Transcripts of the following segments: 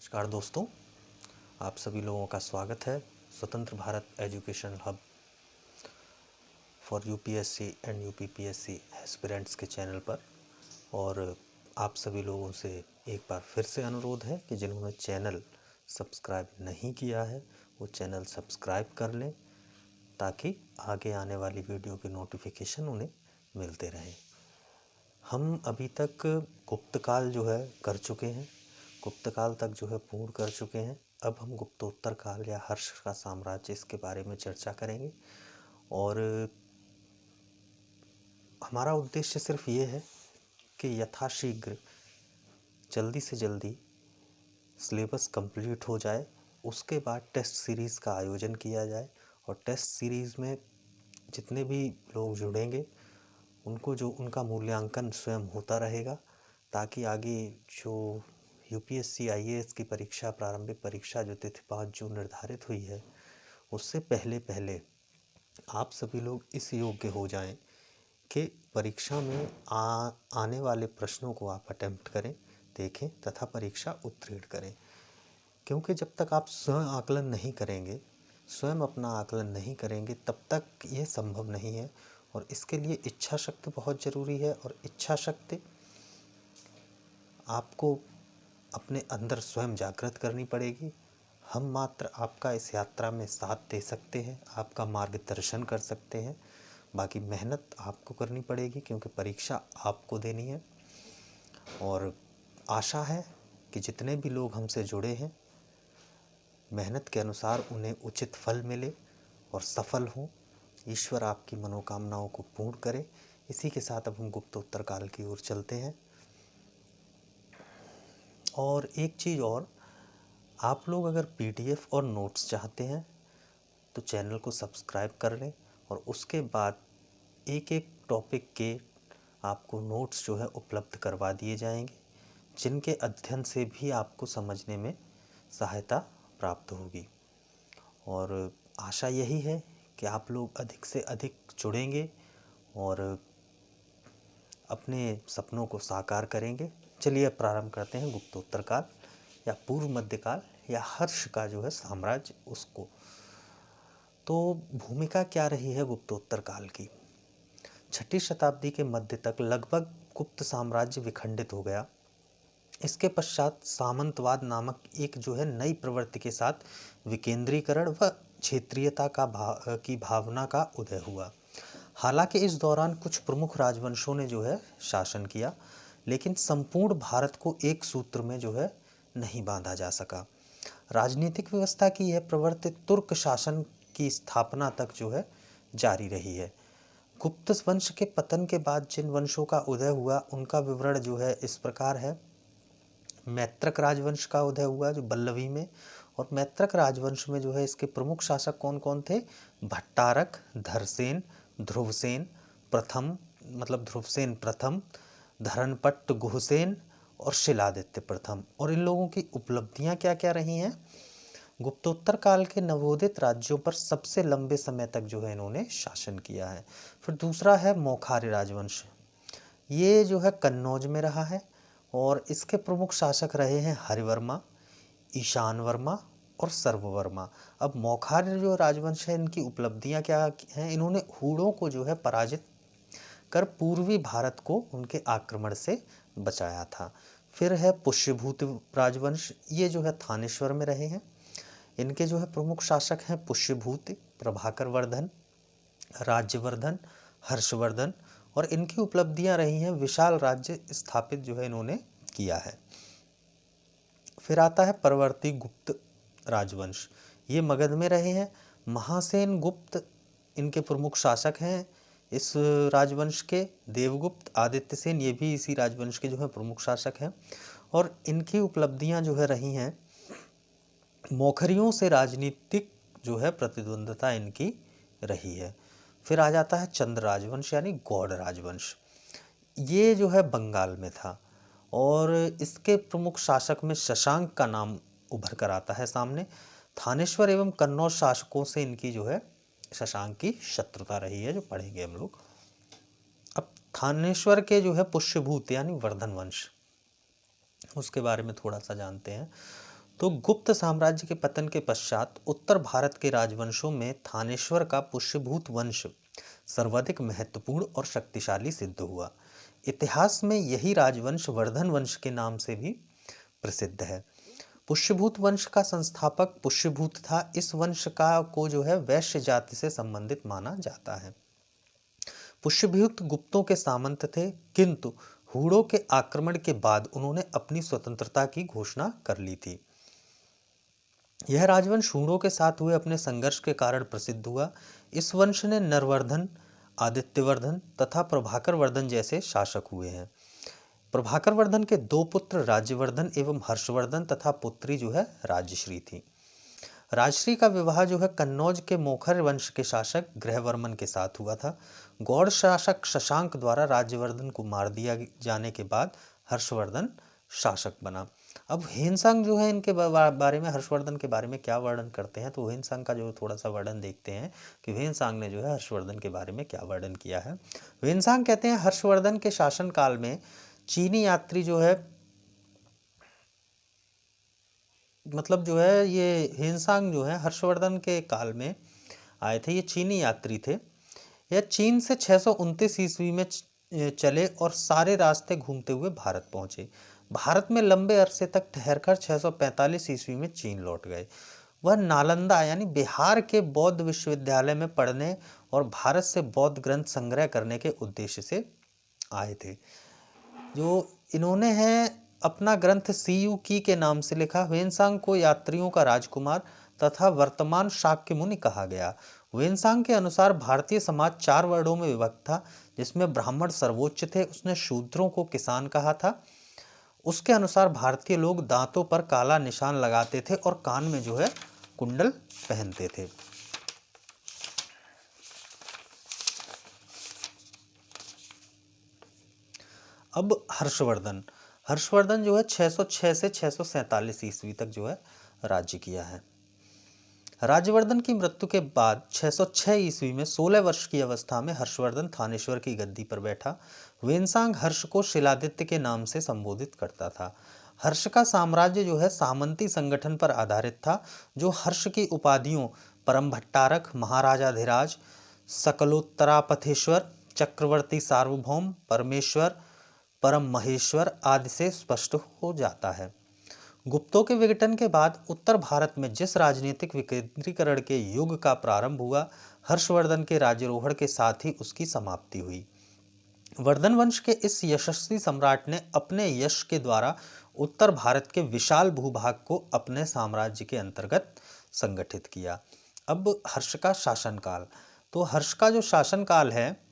नमस्कार दोस्तों, आप सभी लोगों का स्वागत है स्वतंत्र Bharat education hub for UPSC and UPPSC aspirants के चैनल पर। और आप सभी लोगों से एक बार फिर से अनुरोध है कि जिन्होंने चैनल सब्सक्राइब नहीं किया है वो चैनल सब्सक्राइब कर लें ताकि आगे आने वाली वीडियो की नोटिफिकेशन उन्हें मिलते रहें। हम अभी तक गुप्तकाल जो है कर चुके हैं, गुप्तकाल तक जो है पूर्ण कर चुके हैं। अब हम गुप्तोत्तर काल या हर्ष का साम्राज्य इसके बारे में चर्चा करेंगे। और हमारा उद्देश्य सिर्फ ये है कि यथाशीघ्र जल्दी से जल्दी सिलेबस कंप्लीट हो जाए, उसके बाद टेस्ट सीरीज़ का आयोजन किया जाए और टेस्ट सीरीज़ में जितने भी लोग जुड़ेंगे उनको जो उनका मूल्यांकन स्वयं होता रहेगा, ताकि आगे जो यूपीएससी आईएएस की परीक्षा, प्रारंभिक परीक्षा जो तिथि 5 जून निर्धारित हुई है, उससे पहले पहले आप सभी लोग इस योग्य हो जाएं कि परीक्षा में आने वाले प्रश्नों को आप अटेम्प्ट करें, देखें तथा परीक्षा उत्तीर्ण करें। क्योंकि जब तक आप स्वयं आकलन नहीं करेंगे, स्वयं अपना आकलन नहीं करेंगे, तब तक ये संभव नहीं है। और इसके लिए इच्छा शक्ति बहुत ज़रूरी है। और इच्छा शक्ति आपको अपने अंदर स्वयं जागृत करनी पड़ेगी। हम मात्र आपका इस यात्रा में साथ दे सकते हैं, आपका मार्गदर्शन कर सकते हैं, बाकी मेहनत आपको करनी पड़ेगी क्योंकि परीक्षा आपको देनी है। और आशा है कि जितने भी लोग हमसे जुड़े हैं, मेहनत के अनुसार उन्हें उचित फल मिले और सफल हों। ईश्वर आपकी मनोकामनाओं को पूर्ण करे। इसी के साथ अब हम गुप्तोत्तर काल की ओर चलते हैं। और एक चीज़ और, आप लोग अगर पीडीएफ और नोट्स चाहते हैं तो चैनल को सब्सक्राइब कर लें और उसके बाद एक एक टॉपिक के आपको नोट्स जो है उपलब्ध करवा दिए जाएंगे, जिनके अध्ययन से भी आपको समझने में सहायता प्राप्त होगी। और आशा यही है कि आप लोग अधिक से अधिक जुड़ेंगे और अपने सपनों को साकार करेंगे। चलिए प्रारंभ करते हैं गुप्तोत्तर काल या पूर्व मध्यकाल या हर्ष का जो है साम्राज्य उसको। तो भूमिका क्या रही है गुप्तोत्तर काल की? 6ठी शताब्दी के मध्य तक लगभग गुप्त साम्राज्य विखंडित हो गया। इसके पश्चात सामंतवाद नामक एक जो है नई प्रवृत्ति के साथ विकेंद्रीकरण व क्षेत्रीयता की भावना का उदय हुआ। हालांकि इस दौरान कुछ प्रमुख राजवंशों ने जो है शासन किया, लेकिन संपूर्ण भारत को एक सूत्र में जो है नहीं बांधा जा सका। राजनीतिक व्यवस्था की यह प्रवृत्ति तुर्क शासन की स्थापना तक जो है जारी रही है। गुप्त वंश के पतन के बाद जिन वंशों का उदय हुआ उनका विवरण जो है इस प्रकार है। मैत्रक राजवंश का उदय हुआ जो बल्लवी में, और मैत्रक राजवंश में जो है इसके प्रमुख शासक कौन कौन थे? भट्टारक, धरसेन, ध्रुवसेन प्रथम, मतलब ध्रुवसेन प्रथम, धरनपट्ट गुहसेन और शिलादित्य प्रथम। और इन लोगों की उपलब्धियां क्या क्या रही हैं? गुप्तोत्तर काल के नवोदित राज्यों पर सबसे लंबे समय तक जो है इन्होंने शासन किया है। फिर दूसरा है मौखार्य राजवंश। ये जो है कन्नौज में रहा है और इसके प्रमुख शासक रहे हैं हरिवर्मा, ईशान वर्मा और सर्ववर्मा। अब मौखार्य जो राजवंश है, इनकी उपलब्धियां क्या हैं? इन्होंने हूणों को जो है पराजित कर पूर्वी भारत को उनके आक्रमण से बचाया था। फिर है पुष्यभूत राजवंश। ये जो है थानेश्वर में रहे हैं। इनके जो है प्रमुख शासक हैं पुष्यभूत, प्रभाकर वर्धन, राज्यवर्धन, हर्षवर्धन। और इनकी उपलब्धियां रही हैं विशाल राज्य स्थापित जो है इन्होंने किया है। फिर आता है परवर्ती गुप्त राजवंश। ये मगध में रहे हैं। महासेन गुप्त इनके प्रमुख शासक हैं इस राजवंश के। देवगुप्त, आदित्य सेन ये भी इसी राजवंश के जो है प्रमुख शासक हैं। और इनकी उपलब्धियां जो है रही हैं, मौखरियों से राजनीतिक जो है प्रतिद्वंदता इनकी रही है। फिर आ जाता है चंद्र राजवंश यानी गौड़ राजवंश। ये जो है बंगाल में था और इसके प्रमुख शासक में शशांक का नाम उभर कर आता है सामने। थानेश्वर एवं कन्नौज शासकों से इनकी जो है शशांक की शत्रुता रही है, जो पढ़ेंगे हम लोग। अब थानेश्वर के जो है पुष्यभूत यानी वर्धन वंश, उसके बारे में थोड़ा सा जानते हैं। तो गुप्त साम्राज्य के पतन के पश्चात उत्तर भारत के राजवंशों में थानेश्वर का पुष्यभूत वंश सर्वाधिक महत्वपूर्ण और शक्तिशाली सिद्ध हुआ। इतिहास में यही राजवंश वर्धन वंश के नाम से भी प्रसिद्ध है। पुष्यभूत वंश का संस्थापक पुष्यभूत था। इस वंश का को जो है वैश्य जाति से संबंधित माना जाता है। पुष्यभूत गुप्तों के सामंत थे, किंतु हूणों के आक्रमण के बाद उन्होंने अपनी स्वतंत्रता की घोषणा कर ली थी। यह राजवंश हूणों के साथ हुए अपने संघर्ष के कारण प्रसिद्ध हुआ। इस वंश ने नरवर्धन, आदित्यवर्धन तथा प्रभाकर वर्धन जैसे शासक हुए हैं। प्रभाकर वर्धन के दो पुत्र राज्यवर्धन एवं हर्षवर्धन तथा पुत्री जो है राजश्री थी। राजश्री का विवाह जो है कन्नौज के मोखर वंश के शासक गृहवर्मन के साथ हुआ था। गौड़ शासक शशांक द्वारा राज्यवर्धन को मार दिया जाने के बाद हर्षवर्धन शासक बना। अब ह्वेनसांग जो है इनके बारे में, हर्षवर्धन के बारे में क्या वर्णन करते हैं, तो ह्वेनसांग का जो थोड़ा सा वर्णन देखते हैं कि ह्वेनसांग ने जो है हर्षवर्धन के बारे में क्या वर्णन किया है। ह्वेनसांग कहते हैं हर्षवर्धन के शासन काल में चीनी यात्री जो है, मतलब जो है ये ह्वेनसांग जो है हर्षवर्धन के काल में आए थे। ये चीनी यात्री थे। यह चीन से 629 ईस्वी में चले और सारे रास्ते घूमते हुए भारत पहुंचे। भारत में लंबे अरसे तक ठहरकर 645 ईस्वी में चीन लौट गए। वह नालंदा यानी बिहार के बौद्ध विश्वविद्यालय में पढ़ने और भारत से बौद्ध ग्रंथ संग्रह करने के उद्देश्य से आए थे। जो इन्होंने है अपना ग्रंथ सीयू की के नाम से लिखा। ह्वेनसांग को यात्रियों का राजकुमार तथा वर्तमान शाक्य मुनि कहा गया। ह्वेनसांग के अनुसार भारतीय समाज 4 वर्णों में विभक्त था, जिसमें ब्राह्मण सर्वोच्च थे। उसने शूद्रों को किसान कहा था। उसके अनुसार भारतीय लोग दांतों पर काला निशान लगाते थे और कान में जो है कुंडल पहनते थे। अब हर्षवर्धन जो है 606 से 647 ईस्वी तक जो है राज्य किया है। राज्यवर्धन की मृत्यु के बाद 606 ईस्वी में 16 वर्ष की अवस्था में हर्षवर्धन थानेश्वर की गद्दी पर बैठा। ह्वेनसांग हर्ष को शिलादित्य के नाम से संबोधित करता था। हर्ष का साम्राज्य जो है सामंती संगठन पर आधारित था, जो हर्ष की उपाधियों परम भट्टारक, महाराजाधिराज, सकलोत्तरापथेश्वर, चक्रवर्ती सार्वभौम, परमेश्वर, परम महेश्वर आदि से स्पष्ट हो जाता है। गुप्तों के विघटन के बाद उत्तर भारत में जिस राजनीतिक विकेंद्रीकरण के युग का प्रारंभ हुआ, हर्षवर्धन के राज्यारोहण के साथ ही उसकी समाप्ति हुई। वर्धन वंश के इस यशस्वी सम्राट ने अपने यश के द्वारा उत्तर भारत के विशाल भूभाग को अपने साम्राज्य के अंतर्गत संगठित किया। अब हर्ष का शासनकाल, तो हर्ष का जो शासनकाल है,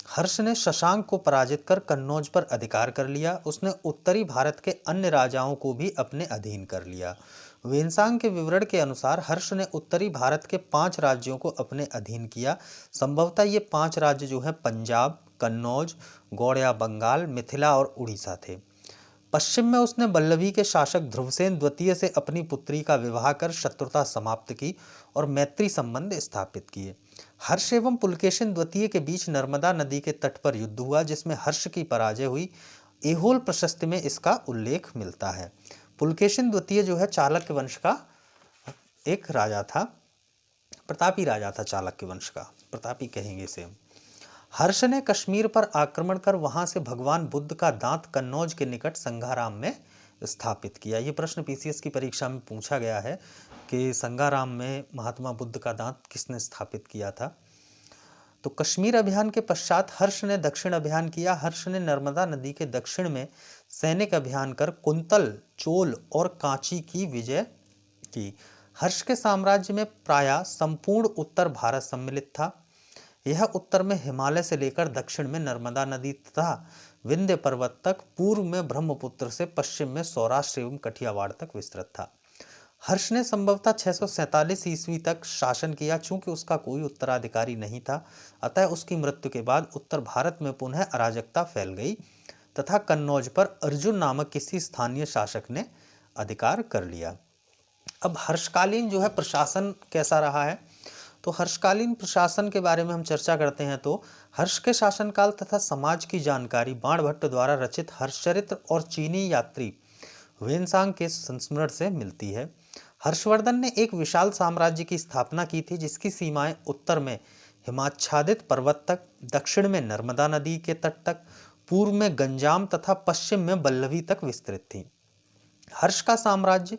हर्ष ने शशांक को पराजित कर कन्नौज पर अधिकार कर लिया। उसने उत्तरी भारत के अन्य राजाओं को भी अपने अधीन कर लिया। ह्वेनसांग के विवरण के अनुसार हर्ष ने उत्तरी भारत के 5 राज्यों को अपने अधीन किया। संभवतः ये 5 राज्य जो है पंजाब, कन्नौज, गौड़िया बंगाल, मिथिला और उड़ीसा थे। पश्चिम में उसने बल्लभी के शासक ध्रुवसेन द्वितीय से अपनी पुत्री का विवाह कर शत्रुता समाप्त की और मैत्री संबंध स्थापित किए। हर्ष एवं पुलकेशिन द्वितीय के बीच नर्मदा नदी के तट पर युद्ध हुआ, जिसमें हर्ष की पराजय हुई। ऐहोल प्रशस्ति में इसका उल्लेख मिलता है। पुलकेशिन द्वितीय जो है चालुक्य वंश का एक राजा था, प्रतापी राजा था, चालुक्य वंश का, प्रतापी कहेंगे इसे। हर्ष ने कश्मीर पर आक्रमण कर वहां से भगवान बुद्ध का दांत कन्नौज के निकट संघाराम में स्थापित किया। ये प्रश्न पीसीएस की परीक्षा में पूछा गया है कि संघाराम में महात्मा बुद्ध का दांत किसने स्थापित किया था। तो कश्मीर अभियान के पश्चात हर्ष ने दक्षिण अभियान किया। हर्ष ने नर्मदा नदी के दक्षिण में सैनिक अभियान कर कुंतल, चोल और कांची की विजय की। हर्ष के साम्राज्य में प्रायः संपूर्ण उत्तर भारत सम्मिलित था। यह उत्तर में हिमालय से लेकर दक्षिण में नर्मदा नदी तथा विंध्य पर्वत तक, पूर्व में ब्रह्मपुत्र से पश्चिम में सौराष्ट्र एवं कठियावाड़ तक विस्तृत था। हर्ष ने संभवतः 647 ईस्वी तक शासन किया। चूंकि उसका कोई उत्तराधिकारी नहीं था, अतः उसकी मृत्यु के बाद उत्तर भारत में पुनः अराजकता फैल गई तथा कन्नौज पर अर्जुन नामक किसी स्थानीय शासक ने अधिकार कर लिया। अब हर्षकालीन जो है प्रशासन कैसा रहा है, तो हर्षकालीन प्रशासन के बारे में हम चर्चा करते हैं। तो हर्ष के शासनकाल तथा समाज की जानकारी बाणभट्ट द्वारा रचित हर्षचरित्र और चीनी यात्री वेनसांग के संस्मरण से मिलती है। हर्षवर्धन ने एक विशाल साम्राज्य की स्थापना की थी जिसकी सीमाएं उत्तर में हिमाच्छादित पर्वत तक, दक्षिण में नर्मदा नदी के तट तक, पूर्व में गंजाम तथा पश्चिम में बल्लभी तक विस्तृत थी। हर्ष का साम्राज्य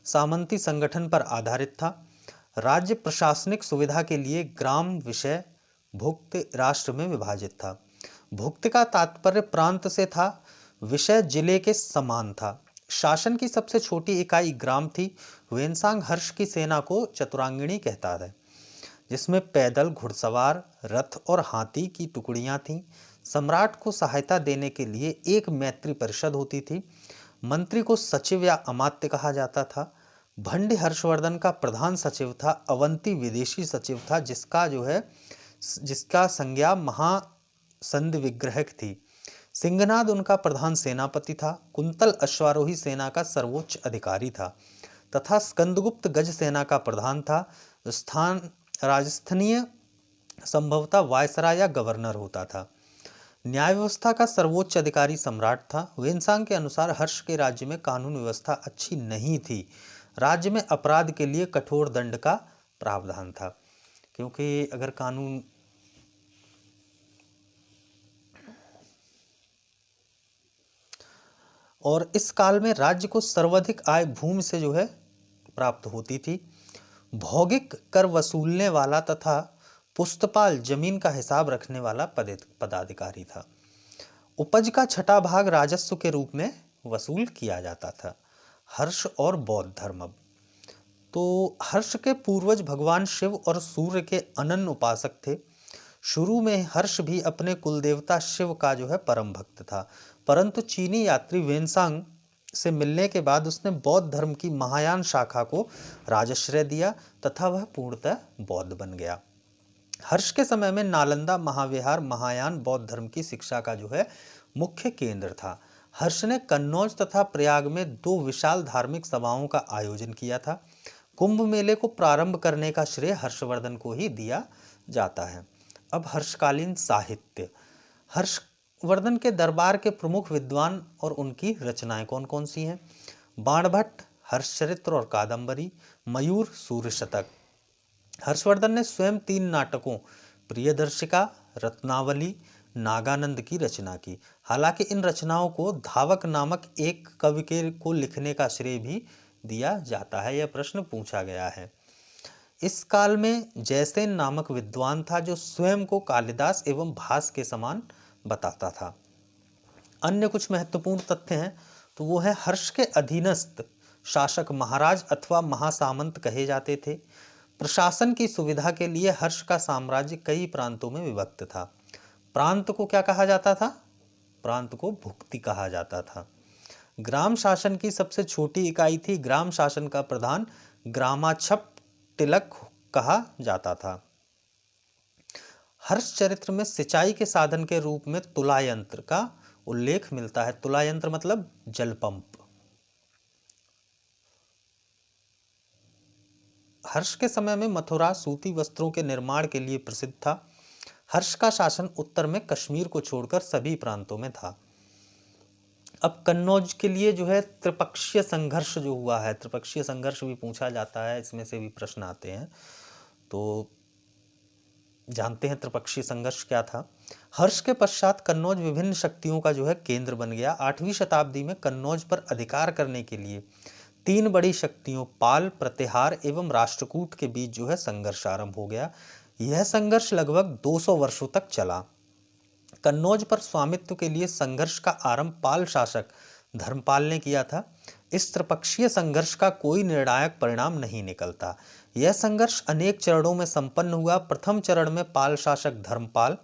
सामंती संगठन पर आधारित था। राज्य प्रशासनिक सुविधा के लिए ग्राम, विषय, भुक्त राष्ट्र में विभाजित था। भुक्त का तात्पर्य प्रांत से था, विषय जिले के समान था। शासन की सबसे छोटी इकाई ग्राम थी। वेनसांग हर्ष की सेना को चतुरांगिणी कहता है, जिसमें पैदल, घुड़सवार, रथ और हाथी की टुकड़ियां थीं। सम्राट को सहायता देने के लिए एक मैत्री परिषद होती थी। मंत्री को सचिव या अमात्य कहा जाता था। भंड हर्षवर्धन का प्रधान सचिव था। अवंती विदेशी सचिव था, जिसका संज्ञा महासंध विग्रहक थी। सिंहनाद उनका प्रधान सेनापति था। कुंतल अश्वारोही सेना का सर्वोच्च अधिकारी था तथा स्कंदगुप्त गज सेना का प्रधान था। राजस्थानीय संभवतः वायसराय या गवर्नर होता था। न्याय व्यवस्था का सर्वोच्च अधिकारी सम्राट था। वेनसांग के अनुसार हर्ष के राज्य में कानून व्यवस्था अच्छी नहीं थी। राज्य में अपराध के लिए कठोर दंड का प्रावधान था, क्योंकि अगर कानून और इस काल में राज्य को सर्वाधिक आय भूमि से प्राप्त होती थी। भौगिक कर वसूलने वाला तथा पुस्तपाल जमीन का हिसाब रखने वाला पदाधिकारी था। उपज का छठा भाग राजस्व के रूप में वसूल किया जाता था। हर्ष और बौद्ध धर्म। तो हर्ष के पूर्वज भगवान शिव और सूर्य के अनन्य उपासक थे। शुरू में हर्ष भी अपने कुलदेवता शिव का परम भक्त था, परंतु चीनी यात्री वेनसांग से मिलने के बाद उसने बौद्ध धर्म की महायान शाखा को राजाश्रय दिया तथा वह पूर्णतः बौद्ध बन गया। हर्ष के समय में नालंदा महाविहार महायान बौद्ध धर्म की शिक्षा का मुख्य केंद्र था। हर्ष ने कन्नौज तथा प्रयाग में 2 विशाल धार्मिक सभाओं का आयोजन किया था। कुंभ मेले को प्रारंभ करने का श्रेय हर्षवर्धन को ही दिया जाता है। अब हर्षकालीन साहित्य। हर्षवर्धन के दरबार के प्रमुख विद्वान और उनकी रचनाएं कौन कौन सी हैं? बाणभट्ट हर्षचरित्र और कादंबरी, मयूर सूर्य शतक। हर्षवर्धन ने स्वयं 3 नाटकों प्रियदर्शिका, रत्नावली, नागानंद की रचना की। हालांकि इन रचनाओं को धावक नामक एक कवि को लिखने का श्रेय भी दिया जाता है। यह प्रश्न पूछा गया है। इस काल में जयसेन नामक विद्वान था जो स्वयं को कालिदास एवं भास के समान बताता था। अन्य कुछ महत्वपूर्ण तथ्य हैं तो वो है हर्ष के अधीनस्थ शासक महाराज अथवा महासामंत कहे जाते थे। प्रशासन की सुविधा के लिए हर्ष का साम्राज्य कई प्रांतों में विभक्त था। प्रांत को क्या कहा जाता था? प्रांत को भुक्ति कहा जाता था। ग्राम शासन की सबसे छोटी इकाई थी। ग्राम शासन का प्रधान ग्रामाछप तिलक कहा जाता था। हर्ष चरित्र में सिंचाई के साधन के रूप में तुला यंत्र का उल्लेख मिलता है। तुला यंत्र मतलब जल पंप। हर्ष के समय में मथुरा सूती वस्त्रों के निर्माण के लिए प्रसिद्ध था। हर्ष का शासन उत्तर में कश्मीर को छोड़कर सभी प्रांतों में था। अब कन्नौज के लिए त्रिपक्षीय संघर्ष जो हुआ है, त्रिपक्षीय संघर्ष भी पूछा जाता है, इसमें से भी प्रश्न आते हैं, तो जानते हैं त्रिपक्षीय संघर्ष क्या था। हर्ष के पश्चात कन्नौज विभिन्न शक्तियों का केंद्र बन गया। 8वीं शताब्दी में कन्नौज पर अधिकार करने के लिए 3 बड़ी शक्तियों पाल, प्रतिहार एवं राष्ट्रकूट के बीच संघर्ष आरंभ हो गया। यह संघर्ष लगभग 200 वर्षों तक चला। कन्नौज पर स्वामित्व के लिए संघर्ष का आरंभ पाल शासक धर्मपाल ने किया था। इस त्रिपक्षीय संघर्ष का कोई निर्णायक परिणाम नहीं निकलता। यह संघर्ष अनेक चरणों में संपन्न हुआ। प्रथम चरण में पाल शासक धर्मपाल,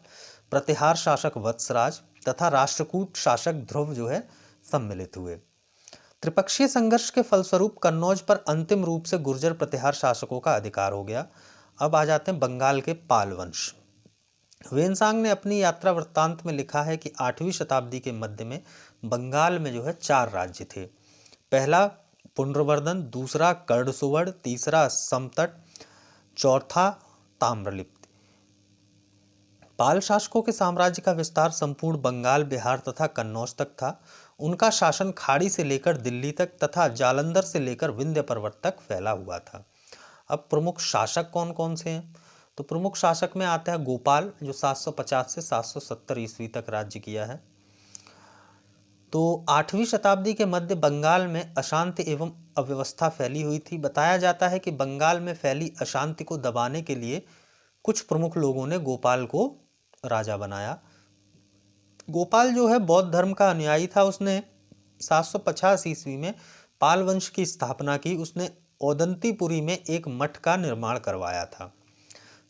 प्रतिहार शासक वत्सराज तथा राष्ट्रकूट शासक ध्रुव सम्मिलित हुए। त्रिपक्षीय संघर्ष के फलस्वरूप कन्नौज पर अंतिम रूप से गुर्जर प्रतिहार शासकों का अधिकार हो गया। अब आ जाते हैं बंगाल के पाल वंश। वेनसांग ने अपनी यात्रा वृत्तांत में लिखा है कि 8वीं शताब्दी के मध्य में बंगाल में 4 राज्य थे। पहला पुंड्रवर्धन, दूसरा कर्णसुवर्ण, तीसरा समतट, चौथा ताम्रलिप्त। पाल शासकों के साम्राज्य का विस्तार संपूर्ण बंगाल, बिहार तथा कन्नौज तक था। उनका शासन खाड़ी से लेकर दिल्ली तक तथा जालंधर से लेकर विंध्य पर्वत तक फैला हुआ था। अब प्रमुख शासक कौन कौन से हैं? तो प्रमुख शासक में आता है गोपाल, जो 750 से 770 ईस्वी तक राज्य किया है। तो 8वीं शताब्दी के मध्य बंगाल में अशांति एवं अव्यवस्था फैली हुई थी। बताया जाता है कि बंगाल में फैली अशांति को दबाने के लिए कुछ प्रमुख लोगों ने गोपाल को राजा बनाया। गोपाल जो है बौद्ध धर्म का अनुयायी था। उसने 750 ईस्वी में पाल वंश की स्थापना की। उसने औदंतीपुरी में एक मठ का निर्माण करवाया था।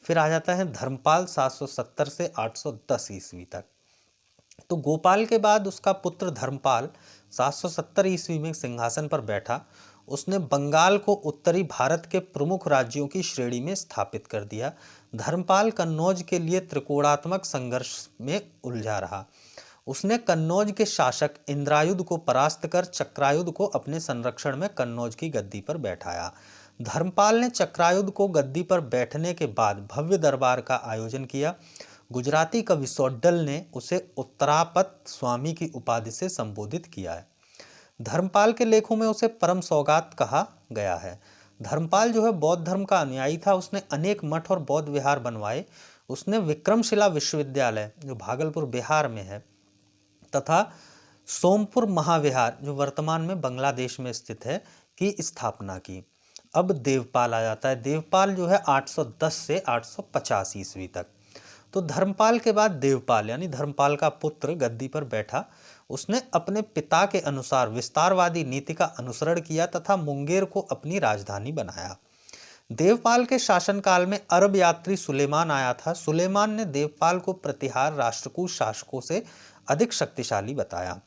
फिर आ जाता है धर्मपाल 770 से 810 ईस्वी तक। तो गोपाल के बाद उसका पुत्र धर्मपाल 770 ईस्वी में सिंहासन पर बैठा। उसने बंगाल को उत्तरी भारत के प्रमुख राज्यों की श्रेणी में स्थापित कर दिया। धर्मपाल कन्नौज के लिए त्रिकोणात्मक संघर्ष में उलझा रहा। उसने कन्नौज के शासक इंद्रायुध को परास्त कर चक्रायुध को अपने संरक्षण में कन्नौज की गद्दी पर बैठाया। धर्मपाल ने चक्रायुध को गद्दी पर बैठने के बाद भव्य दरबार का आयोजन किया। गुजराती कवि सौड्डल ने उसे उत्तरापत स्वामी की उपाधि से संबोधित किया है। धर्मपाल के लेखों में उसे परम सौगात कहा गया है। धर्मपाल जो है बौद्ध धर्म का अनुयायी था। उसने अनेक मठ और बौद्ध विहार बनवाए। उसने विक्रमशिला विश्वविद्यालय जो भागलपुर बिहार में है तथा सोमपुर महाविहार जो वर्तमान में बांग्लादेश में स्थित है की स्थापना की। अब देवपाल आ जाता है। देवपाल जो है 810 से 850 ईस्वी तक। तो धर्मपाल के बाद देवपाल यानी धर्मपाल का पुत्र गद्दी पर बैठा। उसने अपने पिता के अनुसार विस्तारवादी नीति का अनुसरण किया तथा मुंगेर को अपनी राजधानी बनाया। देवपाल के शासनकाल में अरब यात्री सुलेमान आया था। सुलेमान ने देवपाल को प्रतिहार राष्ट्रकूट शासकों से अधिक शक्तिशाली बताया।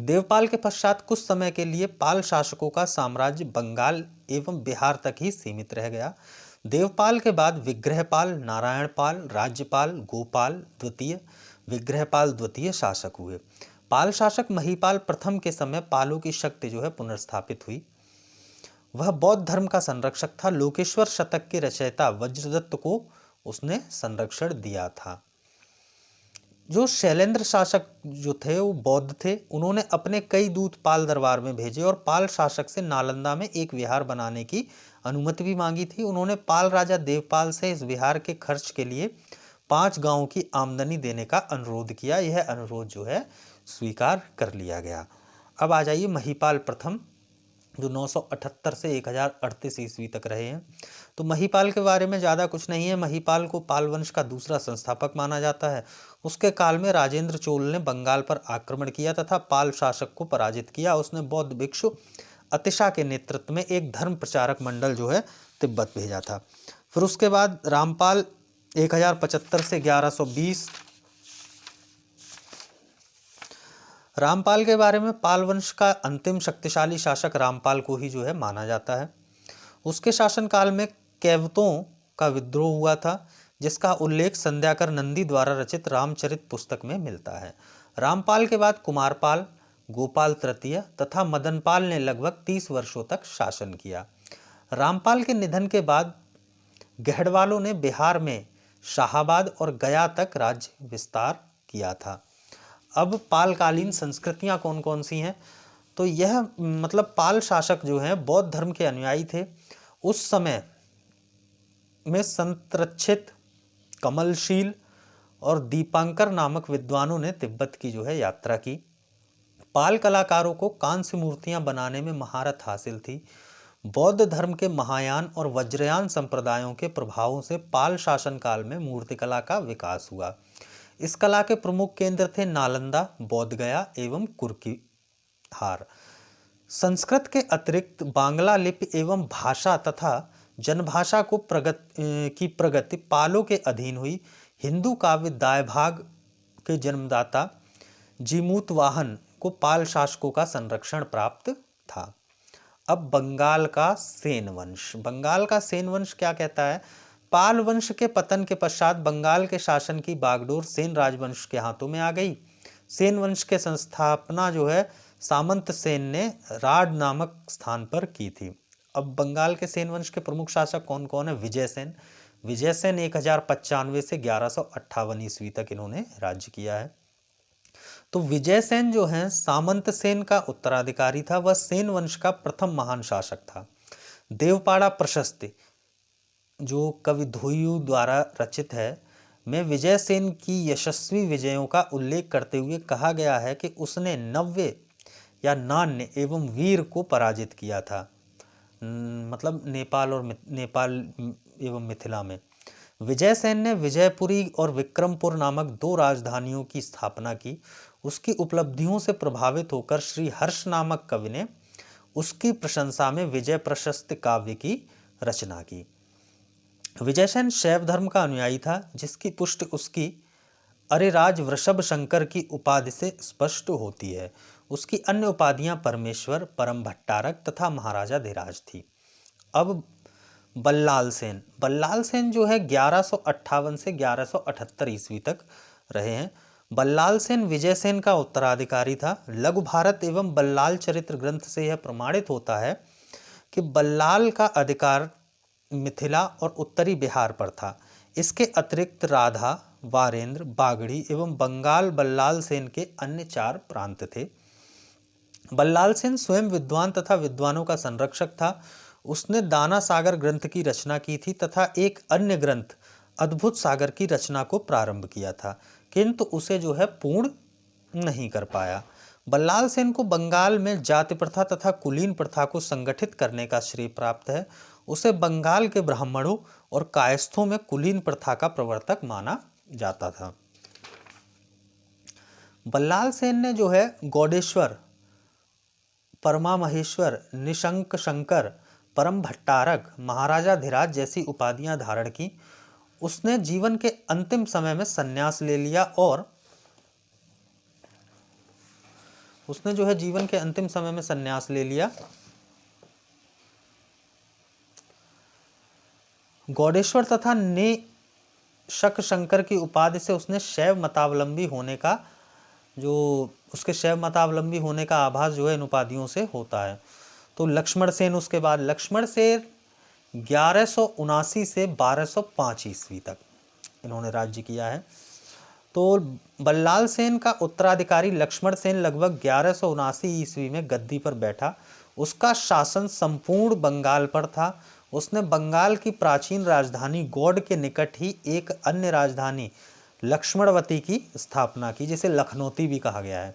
देवपाल के पश्चात कुछ समय के लिए पाल शासकों का साम्राज्य बंगाल एवं बिहार तक ही सीमित रह गया। देवपाल के बाद विग्रहपाल, नारायणपाल, राज्यपाल, गोपाल द्वितीय, विग्रहपाल द्वितीय शासक हुए। पाल शासक महीपाल प्रथम के समय पालों की शक्ति जो है पुनर्स्थापित हुई। वह बौद्ध धर्म का संरक्षक था। लोकेश्वर शतक के रचयिता वज्रदत्त को उसने संरक्षण दिया था। जो शैलेंद्र शासक जो थे वो बौद्ध थे। उन्होंने अपने कई दूत पाल दरबार में भेजे और पाल शासक से नालंदा में एक विहार बनाने की अनुमति भी मांगी थी। उन्होंने पाल राजा देवपाल से इस विहार के खर्च के लिए 5 गांवों की आमदनी देने का अनुरोध किया। यह अनुरोध जो है स्वीकार कर लिया गया। अब आ जाइए महीपाल प्रथम जो 978 से 1038 ईस्वी तक रहे हैं। तो महीपाल के बारे में ज़्यादा कुछ नहीं है। महीपाल को पाल वंश का दूसरा संस्थापक माना जाता है। उसके काल में राजेंद्र चोल ने बंगाल पर आक्रमण किया तथा पाल शासक को पराजित किया। उसने बौद्ध भिक्षु अतिशा के नेतृत्व में एक धर्म प्रचारक मंडल जो है तिब्बत भेजा था। फिर उसके बाद रामपाल 1075 से 1120। रामपाल के बारे में पाल वंश का अंतिम शक्तिशाली शासक रामपाल को ही जो है माना जाता है। उसके शासनकाल में कैवतों का विद्रोह हुआ था जिसका उल्लेख संध्याकर नंदी द्वारा रचित रामचरित पुस्तक में मिलता है। रामपाल के बाद कुमारपाल, गोपाल तृतीय तथा मदनपाल ने लगभग 30 वर्षों तक शासन किया। रामपाल के निधन के बाद गहड़वालों ने बिहार में शाहाबाद और गया तक राज्य विस्तार किया था। अब पालकालीन संस्कृतियां कौन कौन सी हैं? तो यह मतलब पाल शासक जो हैं बौद्ध धर्म के अनुयायी थे। उस समय में संतरक्षित, कमलशील और दीपांकर नामक विद्वानों ने तिब्बत की जो है यात्रा की। पाल कलाकारों को कांस्य मूर्तियां बनाने में महारत हासिल थी। बौद्ध धर्म के महायान और वज्रयान संप्रदायों के प्रभावों से पाल शासनकाल में मूर्तिकला का विकास हुआ। इस कला के प्रमुख केंद्र थे नालंदा, बोधगया एवं कुर्कीहार। संस्कृत के अतिरिक्त बांग्ला लिपि एवं भाषा तथा जनभाषा को प्रगति पालों के अधीन हुई। हिंदू काव्य दायभाग के जन्मदाता जीमूतवाहन को पाल शासकों का संरक्षण प्राप्त था। अब बंगाल का सेन वंश। बंगाल का सेन वंश क्या कहता है? पाल वंश के पतन के पश्चात बंगाल के शासन की बागडोर सेन राजवंश के हाथों में आ गई। सेन वंश के संस्थापना जो है सामंत सेन ने राड नामक स्थान पर की थी। अब बंगाल के सेन वंश के प्रमुख शासक कौन कौन है? विजयसेन। विजयसेन 1095 से 1158 ईस्वी तक इन्होंने राज्य किया है। तो विजयसेन जो है सामंत सेन का उत्तराधिकारी था, वह सेन वंश का प्रथम महान शासक था। देवपाड़ा प्रशस्ति जो कवि धोयू द्वारा रचित है में विजयसेन की यशस्वी विजयों का उल्लेख करते हुए कहा गया है कि उसने नव्य या नान्य एवं वीर को पराजित किया था। मतलब नेपाल एवं मिथिला में विजयसेन ने विजयपुरी और विक्रमपुर नामक दो राजधानियों की स्थापना की। उसकी उपलब्धियों से प्रभावित होकर श्री हर्ष नामक कवि ने उसकी प्रशंसा में विजय प्रशस्ति काव्य की रचना की। विजयसेन शैव धर्म का अनुयायी था, जिसकी पुष्टि उसकी अरिराज वृषभ शंकर की उपाधि से स्पष्ट होती है। उसकी अन्य उपाधियां परमेश्वर, परम भट्टारक तथा महाराजा धीराज थी। अब बल्लाल सेन जो है 1158 से 1178 ईस्वी तक रहे हैं। बल्लाल सेन विजयसेन का उत्तराधिकारी था। लघु भारत एवं बल्लाल चरित्र ग्रंथ से यह प्रमाणित होता है कि बल्लाल का अधिकार मिथिला और उत्तरी बिहार पर था। इसके अतिरिक्त राधा, वारेंद्र, बागड़ी एवं बंगाल बल्लाल सेन के अन्य 4 प्रांत थे। बल्लाल सेन स्वयं विद्वान तथा विद्वानों का संरक्षक था। उसने दाना सागर ग्रंथ की रचना की थी तथा एक अन्य ग्रंथ अद्भुत सागर की रचना को प्रारंभ किया था, किंतु उसे जो है पूर्ण नहीं कर पाया। बल्लाल सेन को बंगाल में जाति प्रथा तथा कुलीन प्रथा को संगठित करने का श्रेय प्राप्त है। उसे बंगाल के ब्राह्मणों और कायस्थों में कुलीन प्रथा का प्रवर्तक माना जाता था। बल्लाल सेन ने जो है गौडेश्वर, परमा महेश्वर, निशंक शंकर, परम भट्टारक, महाराजा धीराज जैसी उपाधियां धारण की। उसने जीवन के अंतिम समय में संन्यास ले लिया और गौडेश्वर तथा निशंक शंकर की उपाधि से उसने शैव मतावलंबी होने का आभास जो है इन उपाधियों से होता है। तो लक्ष्मण सेन, उसके बाद लक्ष्मण सेन 1179 से 1205 ईस्वी तक इन्होंने राज्य किया है। तो बल्लाल सेन का उत्तराधिकारी लक्ष्मण सेन लगभग 1179 ईस्वी में गद्दी पर बैठा। उसका शासन संपूर्ण बंगाल पर था। उसने बंगाल की प्राचीन राजधानी गौड़ के निकट ही एक अन्य राजधानी लक्ष्मणवती की स्थापना की, जिसे लखनौती भी कहा गया है।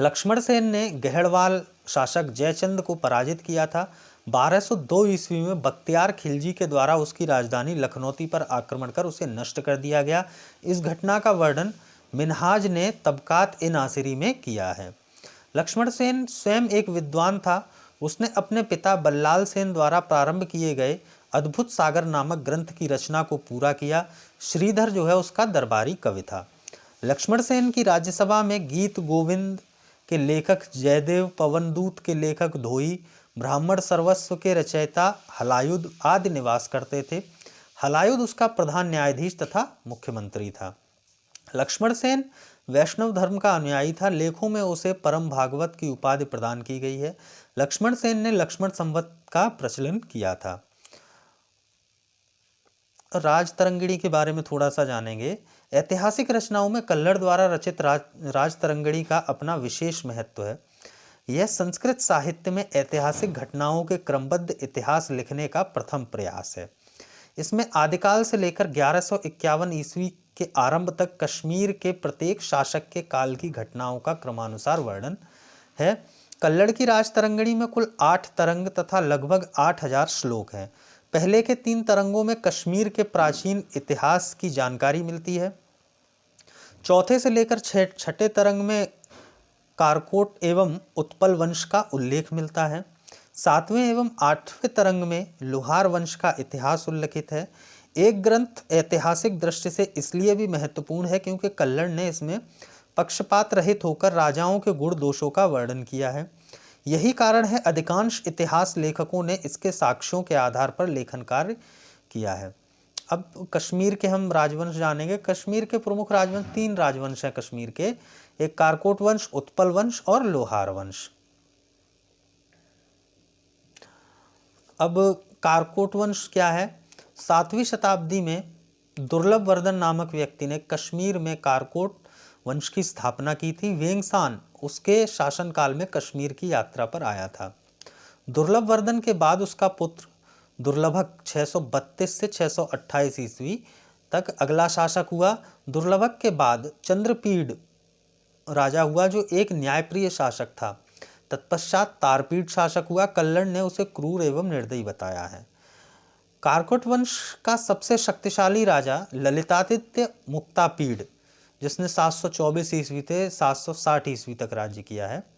लक्ष्मण सेन ने गहड़वाल शासक जयचंद को पराजित किया था। 1202 ईस्वी में बख्तियार खिलजी के द्वारा उसकी राजधानी लखनौती पर आक्रमण कर उसे नष्ट कर दिया गया। इस घटना का वर्णन मिनहाज ने तबकात ए नासिरी में किया है। लक्ष्मण सेन स्वयं एक विद्वान था। उसने अपने पिता बल्लाल सेन द्वारा प्रारंभ किए गए अद्भुत सागर नामक ग्रंथ की रचना को पूरा किया। श्रीधर जो है उसका दरबारी कवि था। लक्ष्मण सेन की राज्यसभा में गीत गोविंद के लेखक जयदेव, पवनदूत के लेखक धोई, ब्राह्मण सर्वस्व के रचयिता हलायुध आदि निवास करते थे। हलायुध उसका प्रधान न्यायाधीश तथा मुख्यमंत्री था। लक्ष्मण सेन वैष्णव धर्म का अनुयायी था। लेखों में उसे परम भागवत की उपाधि प्रदान की गई है। लक्ष्मण सेन ने लक्ष्मण संवत का प्रचलन किया था। राजतरंगिणी के बारे में थोड़ा सा जानेंगे। ऐतिहासिक रचनाओं में कल्हड़ द्वारा रचित राजतरंगिणी का अपना विशेष महत्व है। यह संस्कृत साहित्य में ऐतिहासिक घटनाओं के क्रमबद्ध इतिहास लिखने का प्रथम प्रयास है। इसमें आदिकाल से लेकर 1151 ईस्वी के आरंभ तक कश्मीर के प्रत्येक शासक के काल की घटनाओं का क्रमानुसार वर्णन है। कल्हड़ की राजतरंगिणी में कुल 8 तरंग तथा लगभग 8000 श्लोक हैं। पहले के 3 तरंगों में कश्मीर के प्राचीन इतिहास की जानकारी मिलती है। चौथे से लेकर छठे तरंग में कारकोट एवं उत्पल वंश का उल्लेख मिलता है। 7वें एवं 8वें तरंग में लोहार वंश का इतिहास उल्लेखित है। एक ग्रंथ ऐतिहासिक दृष्टि से इसलिए भी महत्वपूर्ण है क्योंकि कल्हड़ ने इसमें पक्षपात रहित होकर राजाओं के गुण दोषों का वर्णन किया है। यही कारण है अधिकांश इतिहास लेखकों ने इसके साक्ष्यों के आधार पर लेखन कार्य किया है। अब कश्मीर के हम राजवंश जानेंगे। कश्मीर के प्रमुख राजवंश 3 राजवंश हैं कश्मीर के, एक कारकोट वंश, उत्पल वंश और लोहार वंश। अब कारकोट वंश क्या है? 7वीं शताब्दी में दुर्लभ वर्धन नामक व्यक्ति ने कश्मीर में कारकोट वंश की स्थापना की थी। वेंगसान उसके शासनकाल में कश्मीर की यात्रा पर आया था। दुर्लभ वर्धन के बाद उसका पुत्र दुर्लभक 632 से 628 ईस्वी तक अगला शासक हुआ। दुर्लभक के बाद चंद्रपीड़ राजा हुआ जो एक न्यायप्रिय शासक था। तत्पश्चात तारपीड़ शासक हुआ। कल्लड़ ने उसे क्रूर एवं निर्दयी बताया है। कारकोट वंश का सबसे शक्तिशाली राजा ललितादित्य मुक्तापीड़, जिसने 724 ईस्वी से 760 ईस्वी तक राज्य किया है,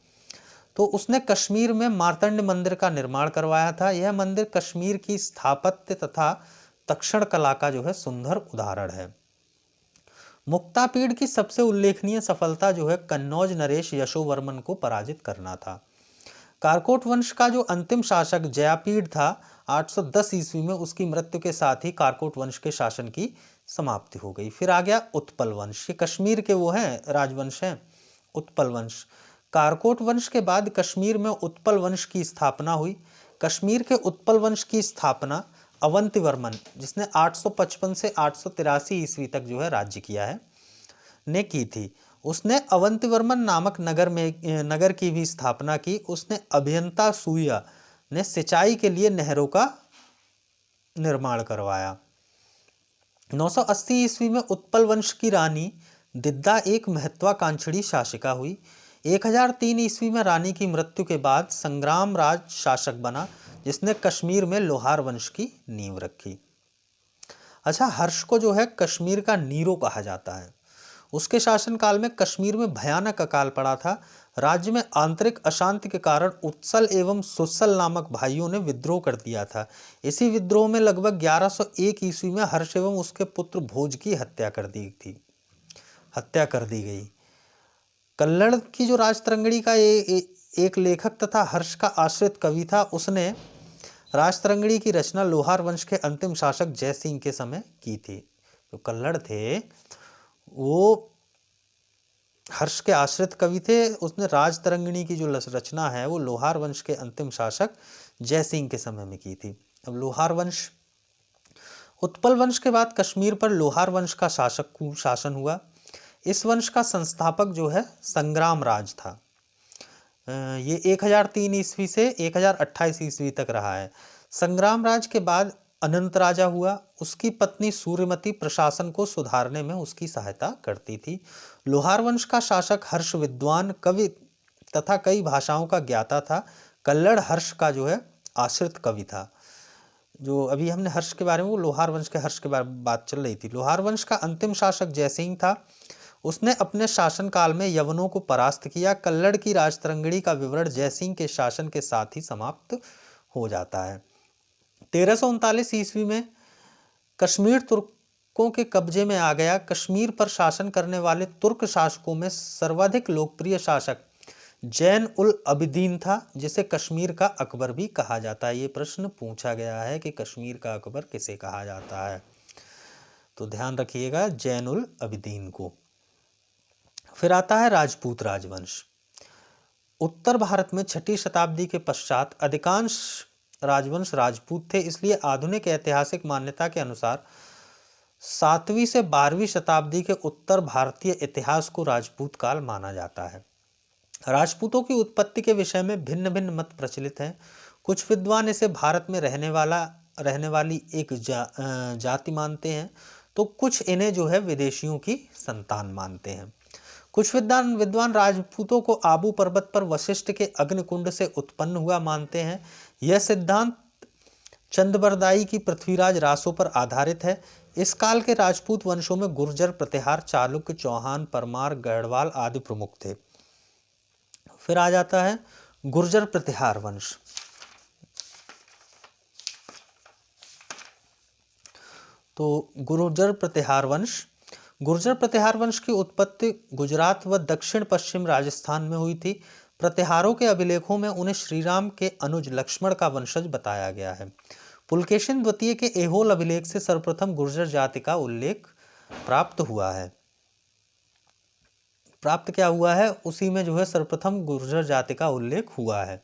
तो उसने कश्मीर में मार्तंड मंदिर का निर्माण करवाया था। यह मंदिर कश्मीर की स्थापत्य तथा तक्षण कला का जो है सुंदर उदाहरण है। मुक्तापीड़ की सबसे उल्लेखनीय सफलता जो है कन्नौज नरेश यशोवर्मन को पराजित करना था। कारकोट वंश का जो अंतिम शासक जयापीड़ था, 810 ईस्वी में उसकी मृत्यु के साथ ही कारकोट वंश के शासन की समाप्ति हो गई। फिर आ गया उत्पल वंश। ये कश्मीर के वो हैं राजवंश हैं, उत्पल वंश। कारकोट वंश के बाद कश्मीर में उत्पल वंश की स्थापना हुई। कश्मीर के उत्पल वंश की स्थापना अवंतिवर्मन, जिसने 855 से 883 ईस्वी तक जो है राज्य किया है, ने की थी। उसने अवंतिवर्मन नामक नगर की भी स्थापना की। उसने अभियंता सूया ने सिंचाई के लिए नहरों का निर्माण करवाया। 980 ईस्वी में उत्पल वंश की रानी दिद्दा एक महत्वाकांक्षी शासिका हुई। 1003 ईस्वी में रानी की मृत्यु के बाद संग्राम राज शासक बना, जिसने कश्मीर में लोहार वंश की नींव रखी। अच्छा, हर्ष को जो है कश्मीर का नीरो कहा जाता है। उसके शासनकाल में कश्मीर में भयानक अकाल पड़ा था। राज्य में आंतरिक अशांति के कारण उत्सल एवं सुसल नामक भाइयों ने विद्रोह कर दिया था। इसी विद्रोह में लगभग 1101 ईस्वी में हर्ष एवं उसके पुत्र भोज की हत्या कर दी गई। कल्लड़ की जो राजतरंगिणी का एक लेखक तथा हर्ष का आश्रित कवि था, उसने राजतरंगिणी की रचना लोहार वंश के अंतिम शासक जय सिंह के समय की थी। जो कल्लड़ थे वो हर्ष के आश्रित कवि थे। उसने राजतरंगिणी की जो रचना है वो लोहार वंश के अंतिम शासक जय सिंह के समय में की थी। अब लोहार वंश, उत्पल वंश के बाद कश्मीर पर लोहार वंश का शासन हुआ। इस वंश का संस्थापक जो है संग्राम राज था। ये 1003 ईस्वी से 1028 ईस्वी तक रहा है। संग्राम राज के बाद अनंत राजा हुआ। उसकी पत्नी सूर्यमती प्रशासन को सुधारने में उसकी सहायता करती थी। लोहार वंश का शासक हर्ष विद्वान कवि तथा कई भाषाओं का ज्ञाता था। कल्लड़ हर्ष का जो है आश्रित कवि था। जो अभी हमने हर्ष के बारे में, वो लोहार वंश के हर्ष के बारे में बात चल रही थी। लोहार वंश का अंतिम शासक जयसिंह था। उसने अपने शासनकाल में यवनों को परास्त किया। कल्लड़ की राजतरंगिणी का विवरण जयसिंह के शासन के साथ ही समाप्त हो जाता है। 1339 ईस्वी में कश्मीर तुर्कों के कब्जे में आ गया। कश्मीर पर शासन करने वाले तुर्क शासकों में सर्वाधिक लोकप्रिय शासक जैन उल अबिदीन था, जिसे कश्मीर का अकबर भी कहा जाता है। ये प्रश्न पूछा गया है कि कश्मीर का अकबर किसे कहा जाता है, तो ध्यान रखिएगा जैन उल अबिदीन को। फिर आता है राजपूत राजवंश। उत्तर भारत में 6ठी शताब्दी के पश्चात अधिकांश राजवंश राजपूत थे, इसलिए आधुनिक ऐतिहासिक मान्यता के अनुसार 7वीं से 12वीं शताब्दी के उत्तर भारतीय इतिहास को राजपूत काल माना जाता है। राजपूतों की उत्पत्ति के विषय में भिन्न भिन्न मत प्रचलित हैं। कुछ विद्वान इसे भारत में रहने वाली एक जाति मानते हैं, तो कुछ इन्हें जो है विदेशियों की संतान मानते हैं। कुछ विद्वान राजपूतों को आबू पर्वत पर वशिष्ठ के अग्निकुंड से उत्पन्न हुआ मानते हैं। यह सिद्धांत चंदबरदाई की पृथ्वीराज रासों पर आधारित है। इस काल के राजपूत वंशों में गुर्जर, प्रतिहार, चालुक्य, चौहान, परमार, गढ़वाल आदि प्रमुख थे। फिर आ जाता है गुर्जर प्रतिहार वंश। तो गुर्जर प्रतिहार वंश की उत्पत्ति गुजरात व दक्षिण पश्चिम राजस्थान में हुई थी। प्रतिहारों के अभिलेखों में उन्हें श्रीराम के अनुज लक्ष्मण का वंशज बताया गया है। पुलकेशिन द्वितीय के ऐहोल अभिलेख से सर्वप्रथम गुर्जर जाति का उल्लेख प्राप्त क्या हुआ है, उसी में जो है सर्वप्रथम गुर्जर जाति का उल्लेख हुआ है।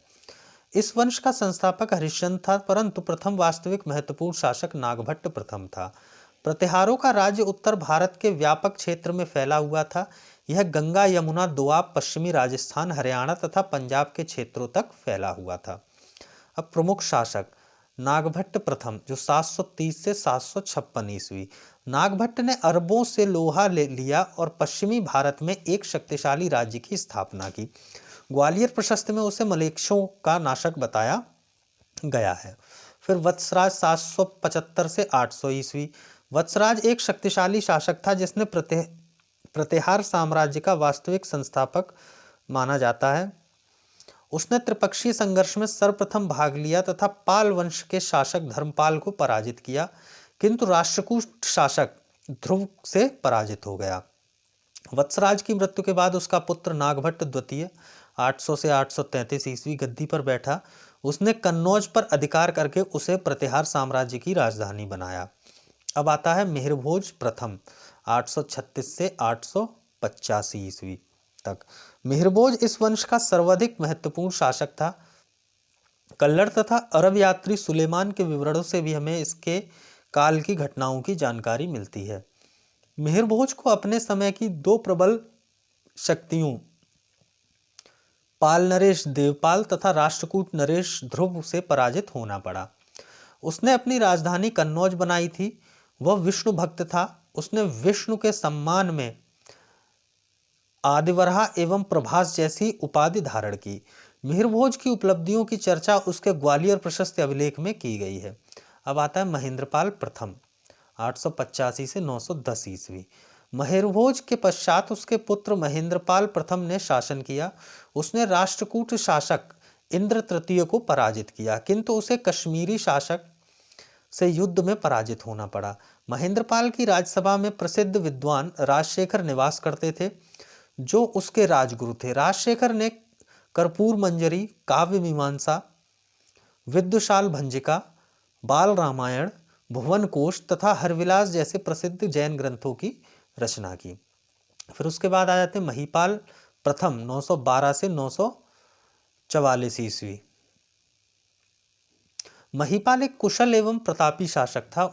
इस वंश का संस्थापक हरिश्चंद्र था, परंतु प्रथम वास्तविक महत्वपूर्ण शासक नागभट्ट प्रथम था। प्रतिहारों का राज्य उत्तर भारत के व्यापक क्षेत्र में फैला हुआ था। यह गंगा यमुना दोआब पश्चिमी राजस्थान हरियाणा तथा पंजाब के क्षेत्रों तक फैला हुआ था। अब प्रमुख शासक नागभट्ट प्रथम, जो 730 से 756 ईस्वी। नागभट्ट ने अरबों से लोहा ले लिया और पश्चिमी भारत में एक शक्तिशाली राज्य की स्थापना की। ग्वालियर प्रशस्त में उसे मलेच्छों का नाशक बताया गया है। फिर वत्सराज 775 से 800 ईस्वी। वत्सराज एक शक्तिशाली शासक था जिसने प्रतिहार साम्राज्य का वास्तविक संस्थापक माना जाता है। उसने त्रिपक्षीय संघर्ष में सर्वप्रथम भाग लिया तथा पाल वंश के शासक धर्मपाल को पराजित किया, किंतु राष्ट्रकूट शासक ध्रुव से पराजित हो गया। वत्सराज की मृत्यु के बाद उसका पुत्र नागभट्ट द्वितीय 800 से 833 ईस्वी गद्दी पर बैठा। उसने कन्नौज पर अधिकार करके उसे प्रतिहार साम्राज्य की राजधानी बनाया। अब आता है मिहिरभोज प्रथम 836 से 885 ईस्वी तक। मिहिरभोज इस वंश का सर्वाधिक महत्वपूर्ण शासक था। कल्लड़ तथा अरब यात्री सुलेमान के विवरणों से भी हमें इसके काल की घटनाओं की जानकारी मिलती है। मिहिरभोज को अपने समय की दो प्रबल शक्तियों पाल नरेश देवपाल तथा राष्ट्रकूट नरेश ध्रुव से पराजित होना पड़ा। उसने अपनी राजधानी कन्नौज बनाई थी। वह विष्णु भक्त था। उसने विष्णु के सम्मान में आदिवराह एवं प्रभास जैसी उपाधि धारण की। मिहिरभोज की उपलब्धियों की चर्चा उसके ग्वालियर प्रशस्त अभिलेख में की गई है। अब आता है महेंद्रपाल प्रथम 885 से 910 ईस्वी। मिहिरभोज के पश्चात उसके पुत्र महेंद्रपाल प्रथम ने शासन किया। उसने राष्ट्रकूट शासक इंद्र तृतीय को पराजित किया, किंतु उसे कश्मीरी शासक से युद्ध में पराजित होना पड़ा। महेंद्रपाल की राजसभा में प्रसिद्ध विद्वान राजशेखर निवास करते थे, जो उसके राजगुरु थे। राजशेखर ने कर्पूर मंजरी, काव्य मीमांसा, विद्वशाल भंजिका, बाल रामायण, भुवन कोश तथा हरविलास जैसे प्रसिद्ध जैन ग्रंथों की रचना की। फिर उसके बाद आ जाते महीपाल प्रथम 912 से 944 ईस्वी। महीपाल एक कुशल एवं प्रतापी शासक था।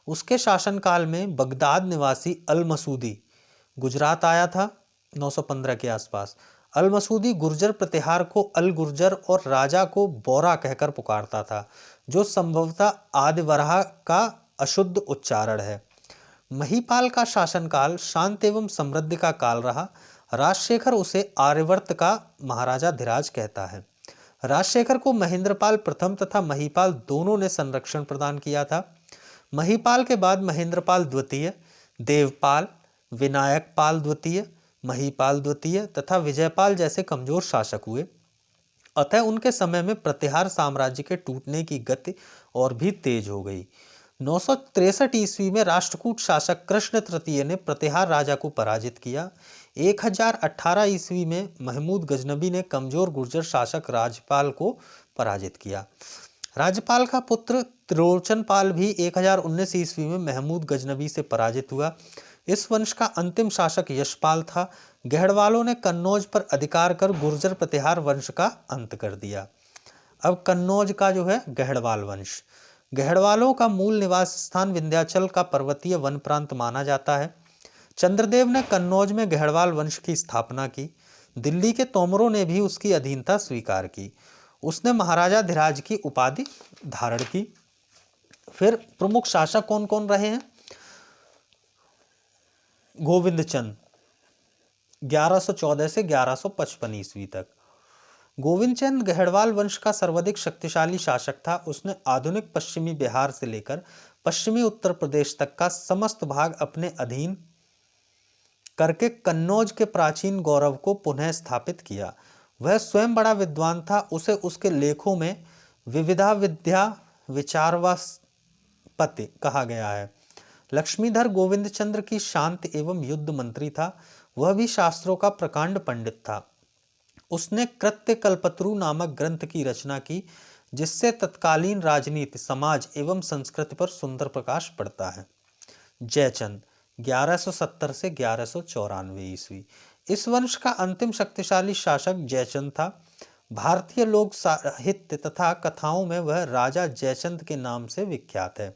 उसके शासनकाल में बगदाद निवासी अल मसूदी गुजरात आया था 915 के आसपास। अल मसूदी गुर्जर प्रतिहार को अल गुर्जर और राजा को बोरा कहकर पुकारता था, जो संभवतः आदिवराह का अशुद्ध उच्चारण है। महीपाल का शासनकाल शांत एवं समृद्धि का काल रहा। राजशेखर उसे आर्यवर्त का महाराजा धीराज कहता है। राजशेखर को महेंद्रपाल प्रथम तथा महीपाल दोनों ने संरक्षण प्रदान किया था। महीपाल के बाद महेंद्रपाल द्वितीय, देवपाल, विनायकपाल द्वितीय, महीपाल द्वितीय तथा विजयपाल जैसे कमजोर शासक हुए। अतः उनके समय में प्रतिहार साम्राज्य के टूटने की गति और भी तेज हो गई। 963 ईस्वी में राष्ट्रकूट शासक कृष्ण तृतीय ने प्रतिहार राजा को पराजित किया। 1018 ईस्वी में महमूद गजनबी ने कमजोर गुर्जर शासक राजपाल को पराजित किया। राजपाल का पुत्र त्रिलोचन पाल भी 1019 ईस्वी में महमूद गजनबी से पराजित हुआ। इस वंश का अंतिम शासक यशपाल था। गहड़वालों ने कन्नौज पर अधिकार कर गुर्जर प्रतिहार वंश का अंत कर दिया। अब कन्नौज का जो है गहड़वाल वंश। गहड़वालों का मूल निवास स्थान विंध्याचल का पर्वतीय वन प्रांत माना जाता है। चंद्रदेव ने कन्नौज में गहड़वाल वंश की स्थापना की। दिल्ली के तोमरों ने भी उसकी अधीनता स्वीकार की। उसने महाराजा धीराज की उपाधि धारण की। फिर प्रमुख शासक कौन कौन रहे हैं? गोविंद चंद 1114 से 1155 ईस्वी तक। गोविंद चंद गहड़वाल वंश का सर्वाधिक शक्तिशाली शासक था। उसने आधुनिक पश्चिमी बिहार से लेकर पश्चिमी उत्तर प्रदेश तक का समस्त भाग अपने अधीन करके कन्नौज के प्राचीन गौरव को पुनः स्थापित किया। वह स्वयं बड़ा विद्वान था। उसे उसके लेखों में विविधा विद्या विचारवास्पति कहा गया है। लक्ष्मीधर गोविंद चंद्र की शांत एवं युद्ध मंत्री था। वह भी शास्त्रों का प्रकांड पंडित था। उसने कृत्य कल्पतरु नामक ग्रंथ की रचना की, जिससे तत्कालीन राजनीति, समाज एवं संस्कृति पर सुंदर प्रकाश पड़ता है। जयचंद 1170 से 1194 ईस्वी। इस वंश का अंतिम शक्तिशाली शासक जयचंद था। भारतीय लोक साहित्य तथा कथाओं में वह राजा जयचंद के नाम से विख्यात है।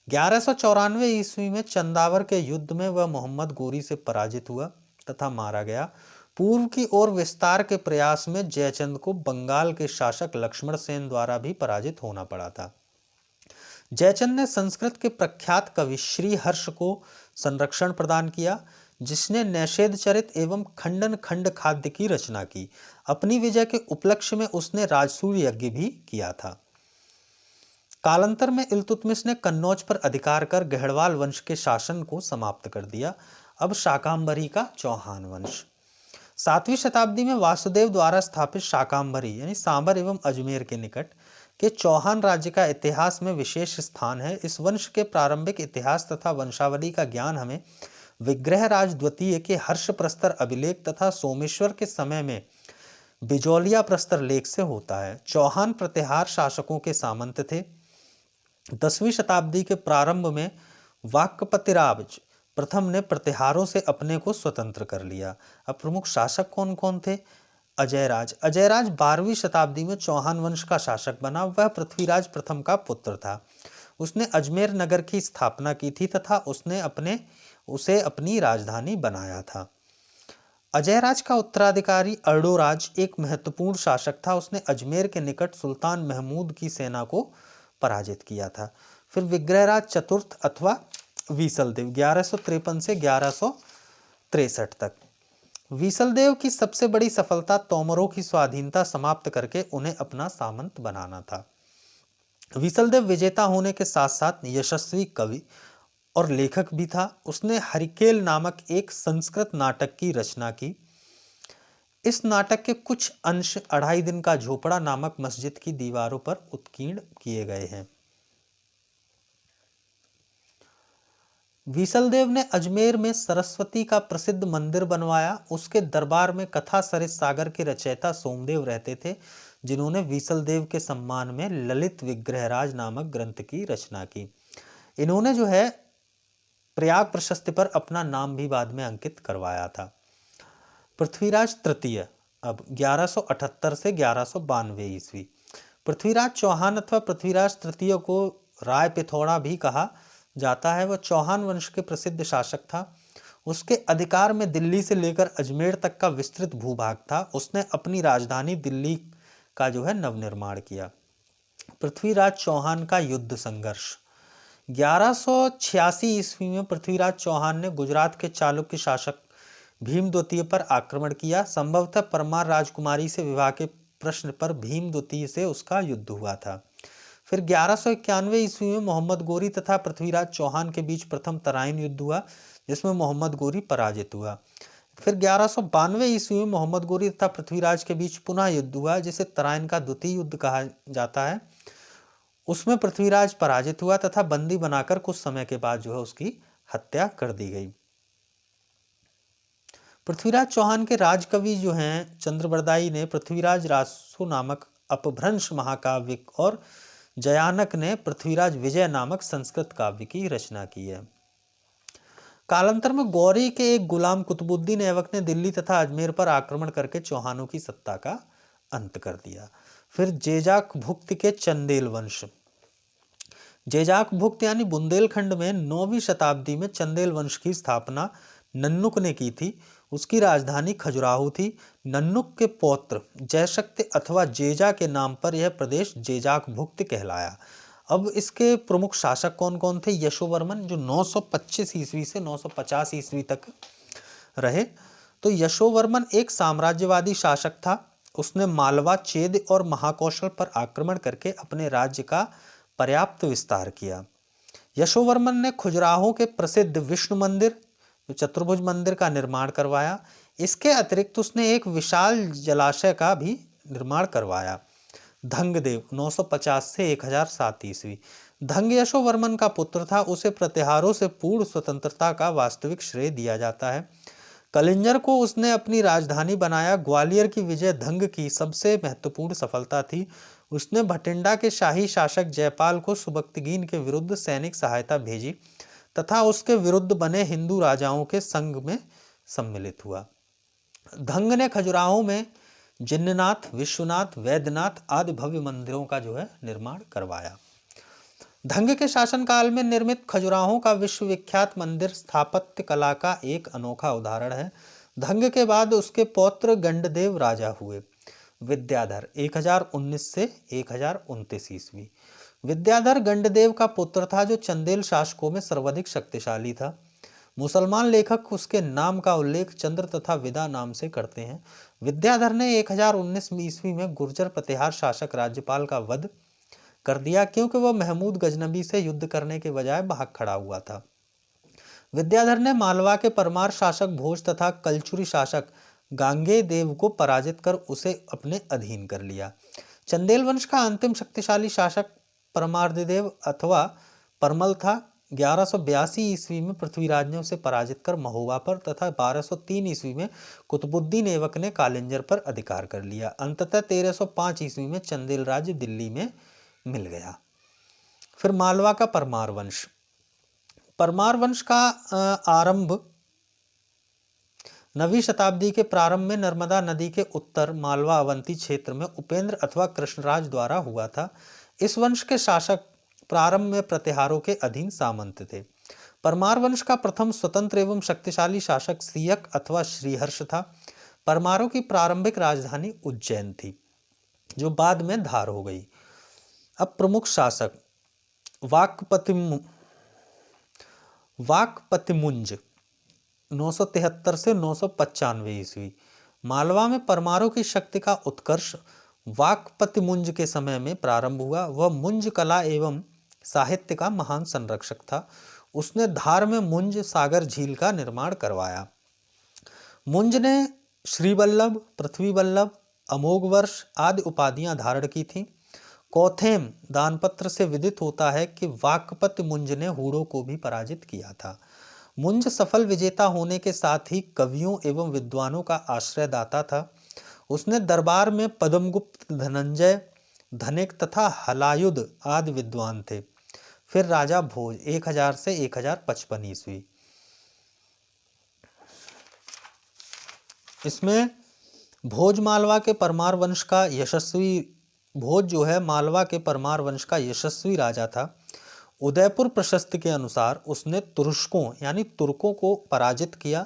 1194 ईस्वी में चंदावर के युद्ध में वह मोहम्मद गोरी से पराजित हुआ। तथा मारा गया। पूर्व की ओर विस्तार के प्रयास में जयचंद को बंगाल के शासक लक्ष्मण सेन द्वारा भी पराजित होना पड़ा था। जयचंद ने संस्कृत के प्रख्यात कवि श्री हर्ष को संरक्षण प्रदान किया, जिसने नैषेध चरित एवं खंडन खंड खाद्य की रचना की। अपनी विजय के उपलक्ष्य में उसने राजसूय यज्ञ भी किया था। कालांतर में इल्तुतमिश ने कन्नौज पर अधिकार कर गहड़वाल वंश के शासन को समाप्त कर दिया। अब शाकंभरी का चौहान वंश। 7वीं शताब्दी में वासुदेव द्वारा स्थापित शाकंभरी यानी सांबर एवं अजमेर के निकट के चौहान राज्य का इतिहास में विशेष स्थान है। इस वंश के प्रारंभिक इतिहास तथा वंशावली का ज्ञान हमें विग्रहराज द्वितीय के हर्ष प्रस्तर अभिलेख तथा सोमेश्वर के समय में बिजौलिया प्रस्तर लेख से होता है। चौहान प्रतिहार शासकों के सामंत थे। 10वीं शताब्दी के प्रारंभ में वाक्पतिराज प्रथम ने प्रतिहारों से अपने को स्वतंत्र कर लिया। अब प्रमुख शासक कौन कौन थे? अजयराज। अजयराज 12वीं शताब्दी में चौहान वंश का शासक बना। वह पृथ्वीराज प्रथम का पुत्र था। उसने अजमेर नगर की स्थापना की थी तथा उसे अपनी राजधानी बनाया था। अजयराज का उत्तराधिकारी अर्डोराज एक महत्वपूर्ण शासक था। उसने अजमेर के निकट सुल्तान महमूद की सेना को पराजित किया था। फिर विग्रहराज चतुर्थ अथवा वीसलदेव 1153 से 1163 तक। वीसलदेव की सबसे बड़ी सफलता तोमरों की स्वाधीनता समाप्त करके उन्हें अपना सामंत बनाना था। वीसलदेव विजेता होने के साथ साथ यशस्वी कवि और लेखक भी था। उसने हरिकेल नामक एक संस्कृत नाटक की रचना की। इस नाटक के कुछ अंश 2.5 दिन का झोपड़ा नामक मस्जिद की दीवारों पर उत्कीर्ण किए गए हैं। वीसलदेव ने अजमेर में सरस्वती का प्रसिद्ध मंदिर बनवाया। उसके दरबार में कथा सरित सागर के रचयिता सोमदेव रहते थे, जिन्होंने वीसलदेव के सम्मान में ललित विग्रहराज नामक ग्रंथ की रचना की। इन्होंने जो है प्रयाग प्रशस्ति पर अपना नाम भी बाद में अंकित करवाया था। पृथ्वीराज तृतीय अब 1178 से 1192 ईस्वी। पृथ्वीराज चौहान अथवा पृथ्वीराज तृतीय को राय पिथौड़ा भी कहा जाता है। वह चौहान वंश के प्रसिद्ध शासक था। उसके अधिकार में दिल्ली से लेकर अजमेर तक का विस्तृत भूभाग था। उसने अपनी राजधानी दिल्ली का जो है नवनिर्माण किया। पृथ्वीराज चौहान का युद्ध संघर्ष। 1186 ईस्वी में पृथ्वीराज चौहान ने गुजरात के चालुक्य शासक भीम द्वितीय पर आक्रमण किया। संभवतः परमार राजकुमारी से विवाह के प्रश्न पर भीम द्वितीय से उसका युद्ध हुआ था। फिर 1191 ईस्वी में मोहम्मद गोरी तथा पृथ्वीराज चौहान के बीच प्रथम तराइन युद्ध हुआ, जिसमें मोहम्मद गोरी पराजित हुआ। फिर 1192 ईस्वी में मोहम्मद गोरी तथा पृथ्वीराज के बीच पुनः युद्ध हुआ, जिसे तराइन का द्वितीय युद्ध कहा जाता है। उसमें पृथ्वीराज पराजित हुआ तथा बंदी बनाकर कुछ समय के बाद जो है उसकी हत्या कर दी गई। पृथ्वीराज चौहान के राजकवि जो हैं चंद्रबरदाई ने पृथ्वीराज रासो नामक अपभ्रंश महाकाव्य और जयानक ने पृथ्वीराज विजय नामक संस्कृत काव्य की रचना की है। कालांतर में गौरी के एक गुलाम कुतुबुद्दीन ऐबक ने दिल्ली तथा अजमेर पर आक्रमण करके चौहानों की सत्ता का अंत कर दिया। फिर जेजाक भुक्त के चंदेल वंश। जेजाक भुक्त यानी बुंदेलखंड में 9वीं शताब्दी में चंदेल वंश की स्थापना नन्नुक ने की थी। उसकी राजधानी खजुराहो थी। नन्नुक के पौत्र जयशक्ति अथवा जेजा के नाम पर यह प्रदेश जेजाक भुक्त कहलाया। अब इसके प्रमुख शासक कौन कौन थे? यशोवर्मन, जो 925 ईस्वी से 950 ईस्वी तक रहे। तो यशोवर्मन एक साम्राज्यवादी शासक था। उसने मालवा, चेद और महाकौशल पर आक्रमण करके अपने राज्य का पर्याप्त विस्तार किया। यशोवर्मन ने खजुराहो के प्रसिद्ध विष्णु मंदिर, चतुर्भुज मंदिर का निर्माण करवाया। इसके अतिरिक्त उसने एक विशाल जलाशय का भी निर्माण करवाया। धंगदेव 950 से 1007 ईस्वी। धंग यशोवर्मन का पुत्र था। उसे प्रतिहारों से पूर्ण स्वतंत्रता का वास्तविक श्रेय दिया जाता है। कलिंजर को उसने अपनी राजधानी बनाया। ग्वालियर की विजय धंग की सबसे महत्वपूर्ण सफलता थी। उसने भटिंडा के शाही शासक जयपाल को सुबक्तगीन के विरुद्ध सैनिक सहायता भेजी तथा उसके विरुद्ध बने हिंदू राजाओं के संग में सम्मिलित हुआ। धंग ने खजुराहो में जिन्ननाथ, विश्वनाथ, वैद्यनाथ आदि भव्य मंदिरों का जो है निर्माण करवाया। धंग के शासनकाल में निर्मित खजुराहो का विश्वविख्यात मंदिर स्थापत्य कला का एक अनोखा उदाहरण है। धंग के बाद उसके पौत्र गंडदेव राजा हुए। विद्याधर 1019 से 1029 ईस्वी। विद्याधर गंडदेव का पुत्र था जो चंदेल शासकों में सर्वाधिक शक्तिशाली था। मुसलमान लेखक उसके नाम का उल्लेख चंद्र तथा विदा नाम से करते हैं। विद्याधर ने 1019 ईस्वी में गुर्जर प्रतिहार शासक राज्यपाल का वध कर दिया क्योंकि वह महमूद गजनबी से युद्ध करने के बजाय भाग खड़ा हुआ था। विद्याधर ने मालवा के परमार शासक भोज तथा कलचुरी शासक गांगे देव को पराजित कर उसे अपने अधीन कर लिया। चंदेल वंश का अंतिम शक्तिशाली शासक परमार्दिदेव अथवा परमल था। 1182 ईस्वी में पृथ्वीराज ने उसे पराजित कर महोबा पर तथा 1203 ईस्वी में कुतुबुद्दीन ऐबक ने कालिंजर पर अधिकार कर लिया। अंततः 1305 ईस्वी में चंदेल राज्य दिल्ली में मिल गया। फिर मालवा का परमार वंश। परमार वंश का आरंभ 9वीं शताब्दी के प्रारंभ में नर्मदा नदी के उत्तर मालवा अवंती क्षेत्र में उपेंद्र अथवा कृष्णराज द्वारा हुआ था। इस वंश के शासक प्रारंभ में प्रतिहारों के अधीन सामंत थे। परमार वंश का प्रथम स्वतंत्र एवं शक्तिशाली शासक सियक अथवा श्रीहर्ष था। परमारों की प्रारंभिक राजधानी उज्जैन थी जो बाद में धार हो गई। अब प्रमुख शासक वाकपतिमुंज 973 से 995 ईस्वी। मालवा में परमारों की शक्ति का उत्कर्ष वाकपतिमुंज के समय में प्रारंभ हुआ। वह मुंज कला एवं साहित्य का महान संरक्षक था। उसने धार में मुंज सागर झील का निर्माण करवाया। मुंज ने श्रीवल्लभ, पृथ्वीवल्लभ, अमोघवर्ष आदि उपाधियां धारण की थीं। कौथेम दानपत्र से विदित होता है कि वाकपति मुंज ने हूणों को भी पराजित किया था। मुंज सफल विजेता होने के साथ ही कवियों एवं विद्वानों का आश्रयदाता था। उसने दरबार में पद्मगुप्त, धनंजय, धनिक तथा हलायुध आदि विद्वान थे। फिर राजा भोज 1000 से 1055 ईस्वी। इसमें भोज मालवा के परमार वंश का यशस्वी भोज जो है मालवा के परमार वंश का यशस्वी राजा था। उदयपुर प्रशस्ति के अनुसार उसने तुरुष्कों यानी तुर्कों को पराजित किया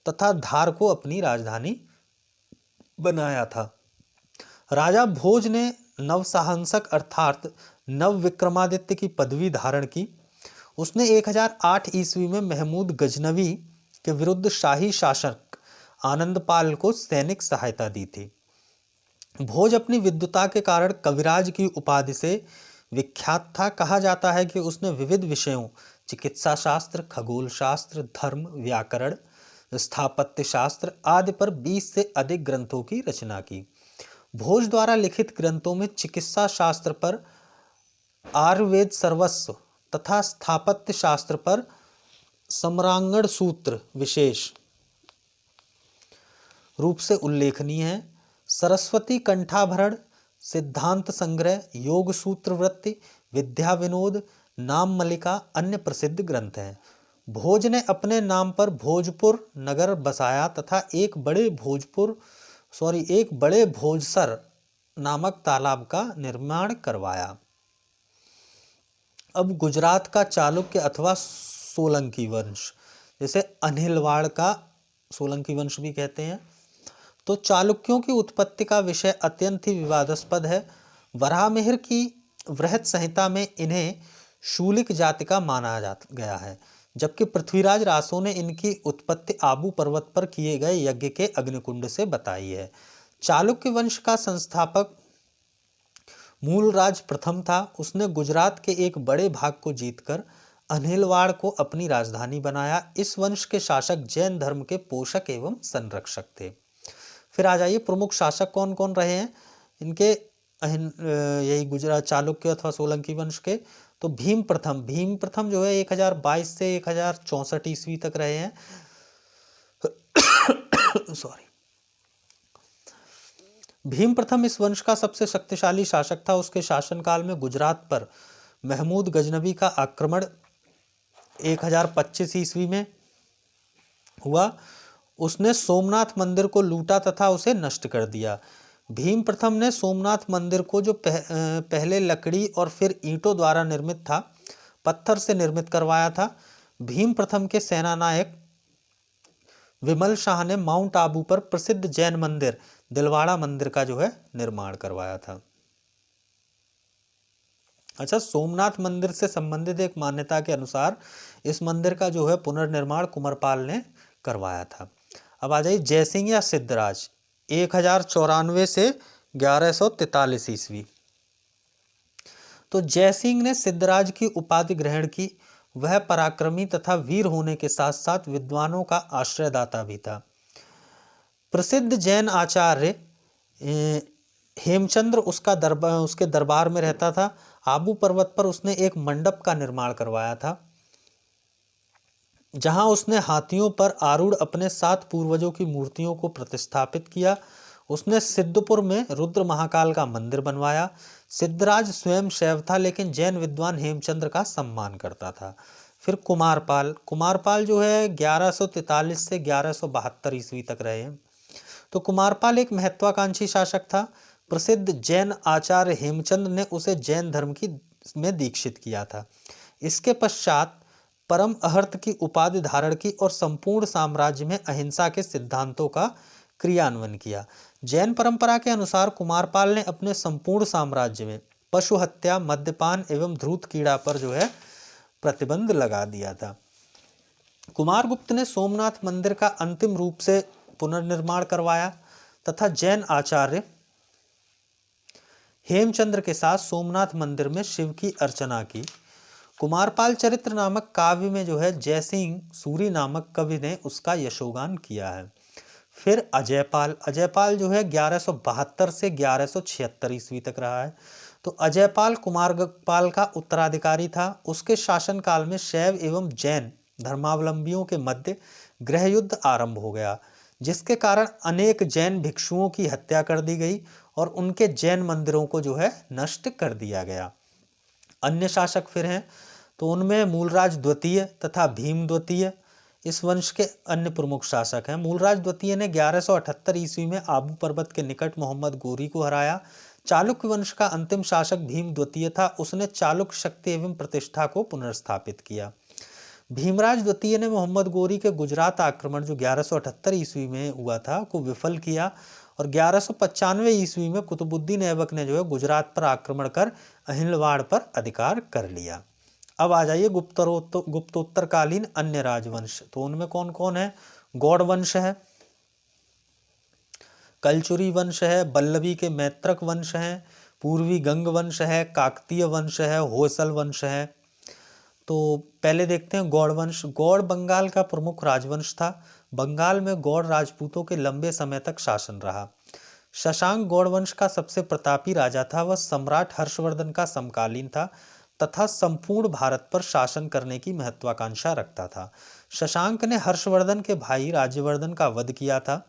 तथा धार को अपनी राजधानी बनाया था। राजा भोज ने नवसाहंसक अर्थात नव विक्रमादित्य की पदवी धारण की। उसने 1008 ईस्वी में महमूद गजनवी के विरुद्ध शाही शासक आनंदपाल को सैनिक सहायता दी थी। भोज अपनी विद्वता के कारण कविराज की उपाधि से विख्यात था। कहा जाता है कि उसने विविध विषयों चिकित्सा शास्त्र, खगोल शास्त्र, धर्म, व्याकरण, स्थापत्य शास्त्र आदि पर 20 से अधिक ग्रंथों की रचना की। भोज द्वारा लिखित ग्रंथों में चिकित्सा शास्त्र पर आयुर्वेद सर्वस्व तथा स्थापत्य शास्त्र पर सम्रांगण सूत्र विशेष रूप से उल्लेखनीय है। सरस्वती कंठाभरण, सिद्धांत संग्रह, योग सूत्र वृत्ति, विद्या विनोद, नाम मलिका अन्य प्रसिद्ध ग्रंथ हैं। भोज ने अपने नाम पर भोजपुर नगर बसाया तथा एक बड़े भोजसर नामक तालाब का निर्माण करवाया। अब गुजरात का चालुक्य अथवा सोलंकी वंश, जैसे अनिलवाड़ का सोलंकी वंश भी कहते हैं। तो चालुक्यों की उत्पत्ति का विषय अत्यंत ही विवादास्पद है। वराहमिहिर की वृहत संहिता में इन्हें शूलिक जाति का माना गया है, जबकि पृथ्वीराज रासो ने इनकी उत्पत्ति आबू पर्वत पर किए गए यज्ञ के अग्निकुंड से बताई है। चालुक्य वंश का संस्थापक मूलराज प्रथम था। उसने गुजरात के एक बड़े भाग को जीतकर अनिलवाड़ को अपनी राजधानी बनाया। इस वंश के शासक जैन धर्म के पोषक एवं संरक्षक थे। फिर आ जाइए प्रमुख शासक कौन कौन रहे हैं इनके, यही गुजरात चालुक्य अथवा सोलंकी वंश के। तो भीम प्रथम जो है 1022 से 1064 ईस्वी तक रहे हैं। भीम प्रथम इस वंश का सबसे शक्तिशाली शासक था। उसके शासनकाल में गुजरात पर महमूद गजनबी का आक्रमण 1025 ईस्वी में हुआ। उसने सोमनाथ मंदिर को लूटा तथा उसे नष्ट कर दिया। भीम प्रथम ने सोमनाथ मंदिर को जो पहले लकड़ी और फिर ईंटों द्वारा निर्मित था, पत्थर से निर्मित करवाया था। भीम प्रथम के सेनानायक विमल शाह ने माउंट आबू पर प्रसिद्ध जैन मंदिर दिलवाड़ा मंदिर का जो है निर्माण करवाया था। अच्छा, सोमनाथ मंदिर से संबंधित एक मान्यता के अनुसार इस मंदिर का जो है पुनर्निर्माण कुमारपाल ने करवाया था। अब आ जाइए जयसिंह या सिद्धराज, 1094 से 1143 ईस्वी। तो जयसिंह ने सिद्धराज की उपाधि ग्रहण की। वह पराक्रमी तथा वीर होने के साथ साथ विद्वानों का आश्रयदाता भी था। प्रसिद्ध जैन आचार्य हेमचंद्र उसके दरबार में रहता था। आबू पर्वत पर उसने एक मंडप का निर्माण करवाया था, जहां उसने हाथियों पर आरूढ़ अपने 7 पूर्वजों की मूर्तियों को प्रतिस्थापित किया। उसने सिद्धपुर में रुद्र महाकाल का मंदिर बनवाया। सिद्धराज स्वयं शैव था, लेकिन जैन विद्वान हेमचंद्र का सम्मान करता था। फिर कुमारपाल जो है 1143 से 1172 ईस्वी तक रहे हैं। तो कुमारपाल एक महत्वाकांक्षी शासक था। प्रसिद्ध जैन आचार्य हेमचंद्र ने उसे जैन धर्म में दीक्षित किया था। इसके पश्चात परम अहर्त की उपाधि धारण की और संपूर्ण साम्राज्य में अहिंसा के सिद्धांतों का क्रियान्वयन किया। जैन परंपरा के अनुसार कुमारपाल ने अपने संपूर्ण साम्राज्य में पशु हत्या, मद्यपान एवं धूर्त कीड़ा पर जो है प्रतिबंध लगा दिया था। कुमारगुप्त ने सोमनाथ मंदिर का अंतिम रूप से पुनर्निर्माण करवाया तथा जैन आचार्य हेमचंद्र के साथ सोमनाथ मंदिर में शिव की अर्चना की। कुमारपाल चरित्र नामक काव्य में जो है जयसिंह सूरी नामक कवि ने उसका यशोगान किया है। फिर अजयपाल जो है 1172 से 1176 ईस्वी तक रहा है। तो अजयपाल कुमारपाल का उत्तराधिकारी था। उसके शासनकाल में शैव एवं जैन धर्मावलंबियों के मध्य गृह युद्ध आरंभ हो गया, जिसके कारण अनेक जैन भिक्षुओं की हत्या कर दी गई और उनके जैन मंदिरों को जो है नष्ट कर दिया गया। अन्य शासक फिर हैं, तो उनमें मूलराज द्वितीय तथा भीम द्वितीय इस वंश के अन्य प्रमुख शासक हैं। मूलराज द्वितीय ने 1178 ईस्वी में आबू पर्वत के निकट मोहम्मद गोरी को हराया। चालुक्य वंश का अंतिम शासक भीम द्वितीय था। उसने चालुक्य शक्ति एवं प्रतिष्ठा को पुनर्स्थापित किया। भीमराज द्वितीय ने मोहम्मद गोरी के गुजरात आक्रमण जो 1178 ईस्वी में हुआ था को विफल किया और 1195 ईस्वी में कुतुबुद्दीन ऐबक ने जो है गुजरात पर आक्रमण कर अहिलवाड़ पर अधिकार कर लिया। अब आ जाइए गुप्तोत्तरकालीन अन्य राजवंश। तो उनमें कौन कौन है? गौड़ वंश है, कलचुरी वंश है, बल्लवी के मैत्रक वंश है, पूर्वी गंग वंश है, काकतीय वंश है, होयसल वंश है। तो पहले देखते हैं गौड़ वंश। गौड़ बंगाल का प्रमुख राजवंश था। बंगाल में गौड़ राजपूतों के लंबे समय तक शासन रहा। शशांक गौड़ वंश का सबसे प्रतापी राजा था। वह सम्राट हर्षवर्धन का समकालीन था तथा संपूर्ण भारत पर शासन करने की महत्वाकांक्षा रखता था। शशांक ने हर्षवर्धन के भाई राज्यवर्धन का वध किया था।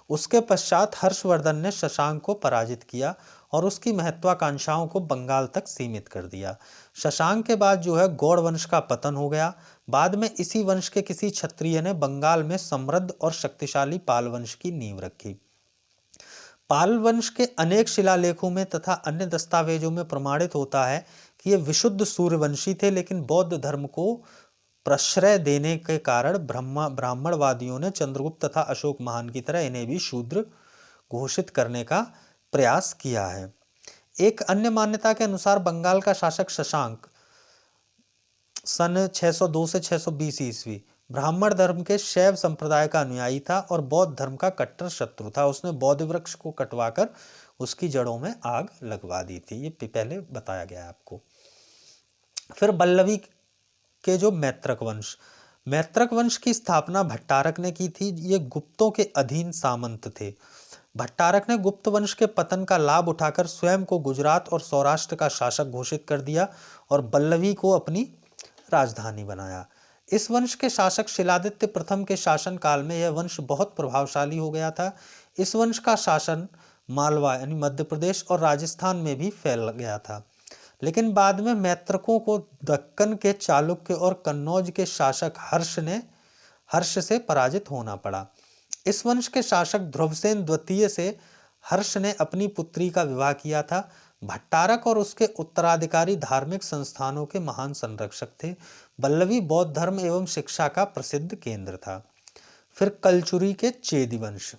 उसके पश्चात हर्षवर्धन ने शशांक को पराजित किया और उसकी महत्वाकांक्षाओं को बंगाल तक सीमित कर दिया। शशांक के बाद जो है गौड़ वंश का पतन हो गया। बाद में इसी वंश के किसी क्षत्रिय ने बंगाल में समृद्ध और शक्तिशाली पाल वंश की नींव रखी। पाल वंश के अनेक शिलालेखों में तथा अन्य दस्तावेजों में प्रमाणित होता है कि ये विशुद्ध सूर्यवंशी थे, लेकिन बौद्ध धर्म को प्रश्रय देने के कारण ब्राह्मणवादियों ने चंद्रगुप्त तथा अशोक महान की तरह इन्हें भी शूद्र घोषित करने का प्रयास किया है। एक अन्य मान्यता के अनुसार बंगाल का शासक शशांक सन 602 से 620 ईस्वी ब्राह्मण धर्म के शैव संप्रदाय का अनुयायी था और बौद्ध धर्म का कट्टर शत्रु था। उसने बौद्ध वृक्ष को कटवाकर उसकी जड़ों में आग लगवा दी थी। ये पहले बताया गया है आपको। फिर बल्लवी के जो मैत्रक वंश की स्थापना भट्टारक ने की थी। ये गुप्तों के अधीन सामंत थे। भट्टारक ने गुप्त वंश के पतन का लाभ उठाकर स्वयं को गुजरात और सौराष्ट्र का शासक घोषित कर दिया और बल्लवी को अपनी राजधानी बनाया। इस वंश के शासक शिलादित्य प्रथम के शासन काल में यह वंश बहुत प्रभावशाली हो गया था। इस वंश का शासन मालवा यानी मध्य प्रदेश और राजस्थान में भी फैल गया था, लेकिन बाद में मैत्रकों को दक्कन के चालुक्य और कन्नौज के शासक हर्ष से पराजित होना पड़ा। इस वंश के शासक ध्रुवसेन द्वितीय से हर्ष ने अपनी पुत्री का विवाह किया था। भट्टारक और उसके उत्तराधिकारी धार्मिक संस्थानों के महान संरक्षक थे। बल्लवी बौद्ध धर्म एवं शिक्षा का प्रसिद्ध केंद्र था। फिर कलचुरी के चेदी वंश,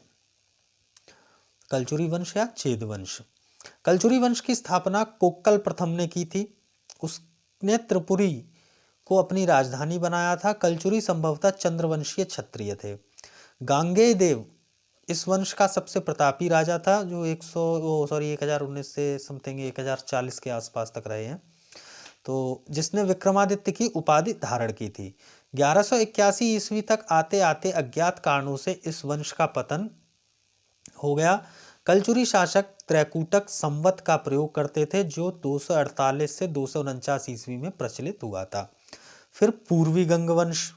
कलचुरी वंश या चेद वंश। कलचुरी वंश की स्थापना कोक्कल प्रथम ने की थी। उसने त्रिपुरी को अपनी राजधानी बनाया था। कलचुरी संभवतः चंद्रवंशीय क्षत्रिय थे। गांगेय देव इस वंश का सबसे प्रतापी राजा था, जो 1019 से समथिंग 1040 के आसपास तक रहे हैं, तो जिसने विक्रमादित्य की उपाधि धारण की थी। 1181 ईस्वी तक आते आते अज्ञात कारणों से इस वंश का पतन हो गया। कलचुरी शासक त्रैकूटक संवत का प्रयोग करते थे, जो 248 से 249 ईस्वी में प्रचलित हुआ था। फिर पूर्वी गंग वंश।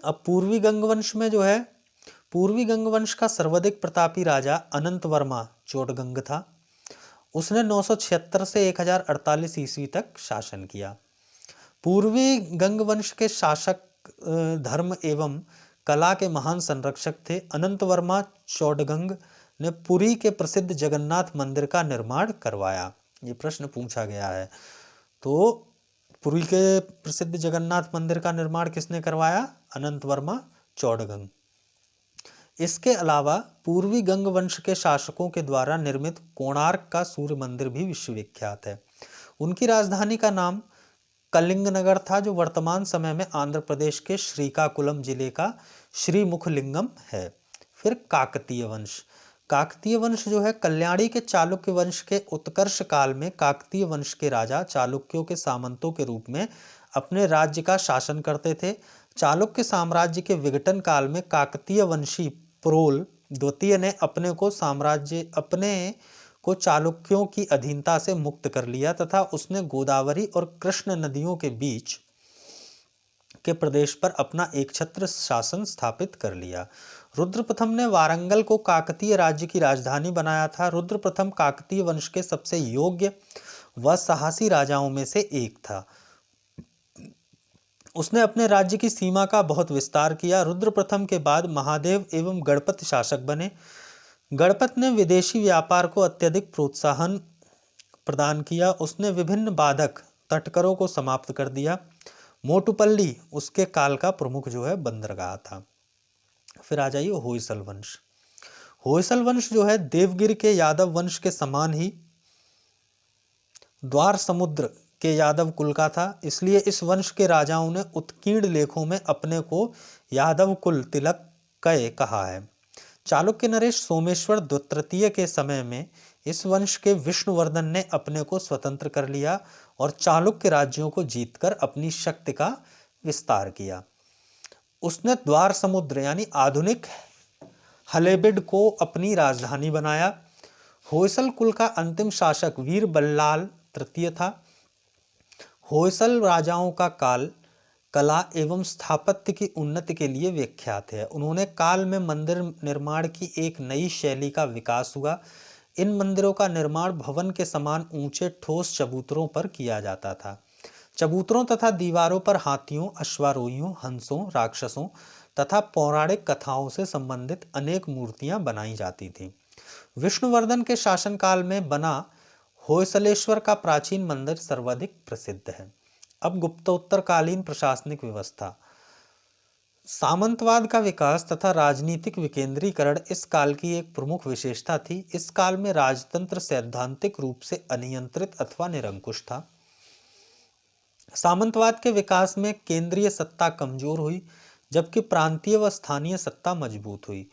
अब पूर्वी गंग वंश में जो है, पूर्वी गंग वंश का सर्वाधिक प्रतापी राजा अनंत वर्मा चोटगंग था। उसने 976 से 1048 ईस्वी तक शासन किया। पूर्वी गंग वंश के शासक धर्म एवं कला के महान संरक्षक थे। अनंत वर्मा चोटगंग ने पुरी के प्रसिद्ध जगन्नाथ मंदिर का निर्माण करवाया। ये प्रश्न पूछा गया है। तो पुरी के प्रसिद्ध जगन्नाथ मंदिर का निर्माण किसने करवाया? अनंत वर्मा चोटगंग। इसके अलावा पूर्वी गंग वंश के शासकों के द्वारा निर्मित कोणार्क का सूर्य मंदिर भी विश्वविख्यात है। उनकी राजधानी का नाम कलिंगनगर था, जो वर्तमान समय में आंध्र प्रदेश के श्रीकाकुलम जिले का श्रीमुखलिंगम है। फिर काकतीय वंश। काकतीय वंश जो है, कल्याणी के चालुक्य वंश के उत्कर्ष काल में काकतीय वंश के राजा चालुक्यों के सामंतों के रूप में अपने राज्य का शासन करते थे। चालुक्य साम्राज्य के विघटन काल में काकतीय वंशी प्रोल द्वितीय ने अपने को चालुक्यों की अधीनता से मुक्त कर लिया तथा उसने गोदावरी और कृष्ण नदियों के बीच के प्रदेश पर अपना एकछत्र शासन स्थापित कर लिया। रुद्र प्रथम ने वारंगल को काकतीय राज्य की राजधानी बनाया था। रुद्र प्रथम काकतीय वंश के सबसे योग्य व साहसी राजाओं में से एक था। उसने अपने राज्य की सीमा का बहुत विस्तार किया। रुद्र प्रथम के बाद महादेव एवं गणपत शासक बने। गणपत ने विदेशी व्यापार को अत्यधिक प्रोत्साहन प्रदान किया। उसने विभिन्न बाधक तटकरों को समाप्त कर दिया। मोटुपल्ली उसके काल का प्रमुख जो है बंदरगाह था। फिर आ जाइए होयसल वंश। होयसल वंश जो है देवगिरी के यादव वंश के समान ही द्वार समुद्र के यादव कुल का था। इसलिए इस वंश के राजाओं ने उत्कीर्ण लेखों में अपने को यादव कुल तिलक कय कहा है। चालुक्य नरेश सोमेश्वर तृतीय के समय में इस वंश के विष्णुवर्धन ने अपने को स्वतंत्र कर लिया और चालुक्य राज्यों को जीतकर अपनी शक्ति का विस्तार किया। उसने द्वार समुद्र यानी आधुनिक हलेबिड को अपनी राजधानी बनाया। होयसल कुल का अंतिम शासक वीर बल्लाल तृतीय था। होयसल राजाओं का काल कला एवं स्थापत्य की उन्नति के लिए विख्यात है। उन्होंने काल में मंदिर निर्माण की एक नई शैली का विकास हुआ। इन मंदिरों का निर्माण भवन के समान ऊंचे ठोस चबूतरों पर किया जाता था। चबूतरों तथा दीवारों पर हाथियों, अश्वारोहियों, हंसों, राक्षसों तथा पौराणिक कथाओं से संबंधित अनेक मूर्तियां बनाई जाती थीं। विष्णुवर्धन के शासनकाल में बना होयसलेश्वर का प्राचीन मंदिर सर्वाधिक प्रसिद्ध है। अब गुप्तोत्तरकालीन प्रशासनिक व्यवस्था। सामंतवाद का विकास तथा राजनीतिक विकेंद्रीकरण इस काल की एक प्रमुख विशेषता थी। इस काल में राजतंत्र सैद्धांतिक रूप से अनियंत्रित अथवा निरंकुश था। सामंतवाद के विकास में केंद्रीय सत्ता कमजोर हुई, जबकि प्रांतीय व स्थानीय सत्ता मजबूत हुई।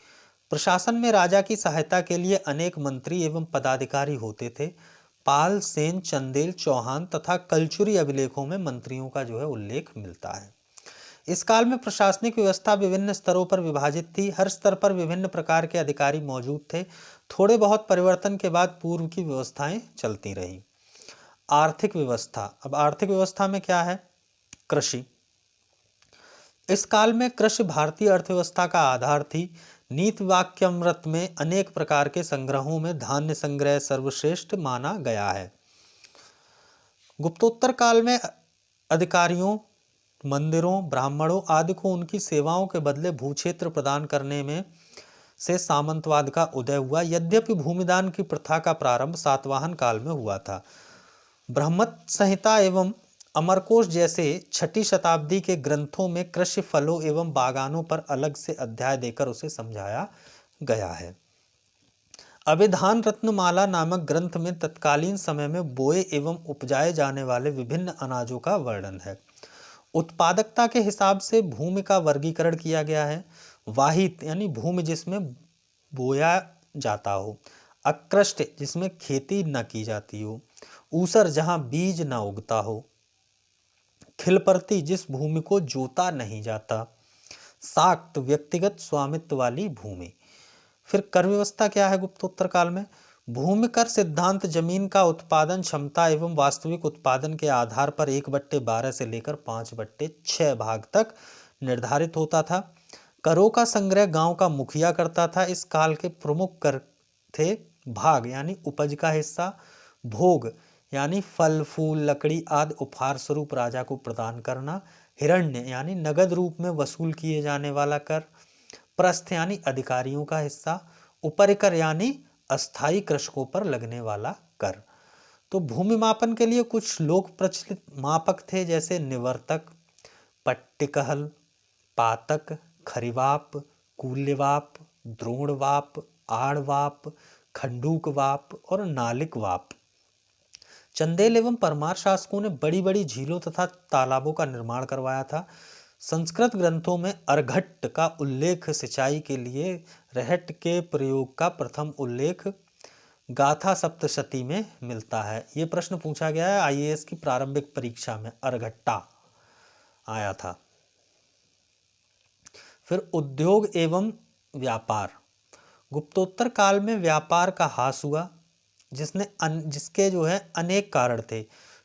प्रशासन में राजा की सहायता के लिए अनेक मंत्री एवं पदाधिकारी होते थे। पाल, सेन, चंदेल, चौहान तथा कलचुरी अभिलेखों में मंत्रियों का जो है उल्लेख मिलता है। इस काल में प्रशासनिक व्यवस्था विभिन्न स्तरों पर विभाजित थी। हर स्तर पर विभिन्न प्रकार के अधिकारी मौजूद थे। थोड़े बहुत परिवर्तन के बाद पूर्व की व्यवस्थाएं चलती रहीं। आर्थिक व्यवस्था। अब आर्थिक व्यवस्था में क्या है? कृषि। इस काल में कृषि भारतीय अर्थव्यवस्था का आधार थी। नीति वाक्यामृत में अनेक प्रकार के संग्रहों में धान्य संग्रह सर्वश्रेष्ठ माना गया है। गुप्तोत्तर काल में अधिकारियों, मंदिरों, ब्राह्मणों आदि को उनकी सेवाओं के बदले भूक्षेत्र प्रदान करने में से सामंतवाद का उदय हुआ। यद्यपि भूमिदान की प्रथा का प्रारंभ सातवाहन काल में हुआ था। ब्रह्मत संहिता एवं अमरकोश जैसे 6ठी शताब्दी के ग्रंथों में कृषि फलों एवं बागानों पर अलग से अध्याय देकर उसे समझाया गया है। अभिधान रत्नमाला नामक ग्रंथ में तत्कालीन समय में बोए एवं उपजाए जाने वाले विभिन्न अनाजों का वर्णन है। उत्पादकता के हिसाब से भूमि का वर्गीकरण किया गया है। वाहित यानी भूमि जिसमें बोया जाता हो, अकृष्ट जिसमें खेती न की जाती हो, ऊसर जहां बीज न उगता हो, खिलपर्ती जिस भूमि को जोता नहीं जाता, साक्त व्यक्तिगत स्वामित्व वाली भूमि। फिर कर व्यवस्था क्या है गुप्तोत्तर काल में? भूमि कर सिद्धांत जमीन का उत्पादन क्षमता एवं वास्तविक उत्पादन के आधार पर 1/12 से लेकर 5/6 भाग तक निर्धारित होता था। करों का संग्रह गांव का मुखिया करता था। इस काल के प्रमुख कर थे भाग यानी उपज का हिस्सा, भोग यानी फल फूल लकड़ी आदि उपहार स्वरूप राजा को प्रदान करना, हिरण्य यानी नगद रूप में वसूल किए जाने वाला कर, प्रस्थ यानी अधिकारियों का हिस्सा, उपरिकर यानी अस्थायी कृषकों पर लगने वाला कर। तो भूमि मापन के लिए कुछ लोक प्रचलित मापक थे, जैसे निवर्तक, पट्टिकहल, पातक, खरिवाप, कूल्यवाप, द्रोणवाप, आड़वाप, खंडूकवाप और नालिकवाप। चंदेल एवं परमार शासकों ने बड़ी बड़ी झीलों तथा तालाबों का निर्माण करवाया था। संस्कृत ग्रंथों में अर्घट्ट का उल्लेख सिंचाई के लिए रहट के प्रयोग का प्रथम उल्लेख गाथा सप्तशती में मिलता है। ये प्रश्न पूछा गया है आईएएस की प्रारंभिक परीक्षा में, अर्घट्टा आया था। फिर उद्योग एवं व्यापार। गुप्तोत्तर काल में व्यापार का ह्रास हुआ, जिसके जो है अनेक कारण थे।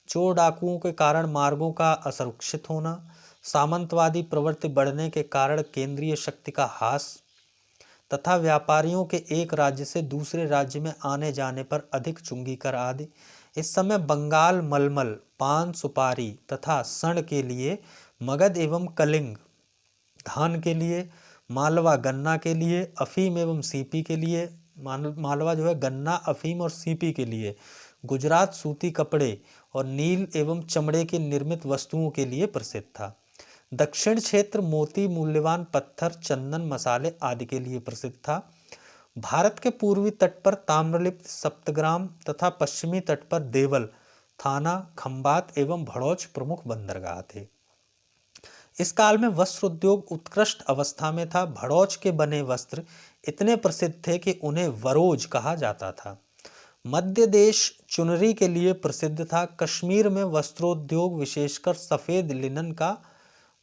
चोर डाकुओं के कारण मार्गों का असुरक्षित होना, सामंतवादी प्रवृत्ति बढ़ने के कारण केंद्रीय शक्ति का ह्रास तथा व्यापारियों के एक राज्य से दूसरे राज्य में आने जाने पर अधिक चुंगी कर आदि। इस समय बंगाल मलमल, पान सुपारी तथा षण के लिए, मगध एवं कलिंग धान के लिए, मालवा गन्ना के लिए, अफीम एवं सीपी के लिए, मालवा जो है गन्ना, अफीम और सीपी के लिए, गुजरात सूती कपड़े और नील एवं चमड़े की निर्मित वस्तुओं के लिए प्रसिद्ध था। दक्षिण क्षेत्र मोती, मूल्यवान पत्थर, चंदन, मसाले आदि के लिए प्रसिद्ध था। भारत के पूर्वी तट पर ताम्रलिप्त, सप्तग्राम तथा पश्चिमी तट पर देवल, थाना, खंबात एवं भड़ौच प्रमुख बंदरगाह थे। इस काल में वस्त्र उद्योग उत्कृष्ट अवस्था में था। भड़ौच के बने वस्त्र इतने प्रसिद्ध थे कि उन्हें वरोज कहा जाता था। मध्य देश चुनरी के लिए प्रसिद्ध था। कश्मीर में वस्त्रोद्योग विशेषकर सफेद लिनन का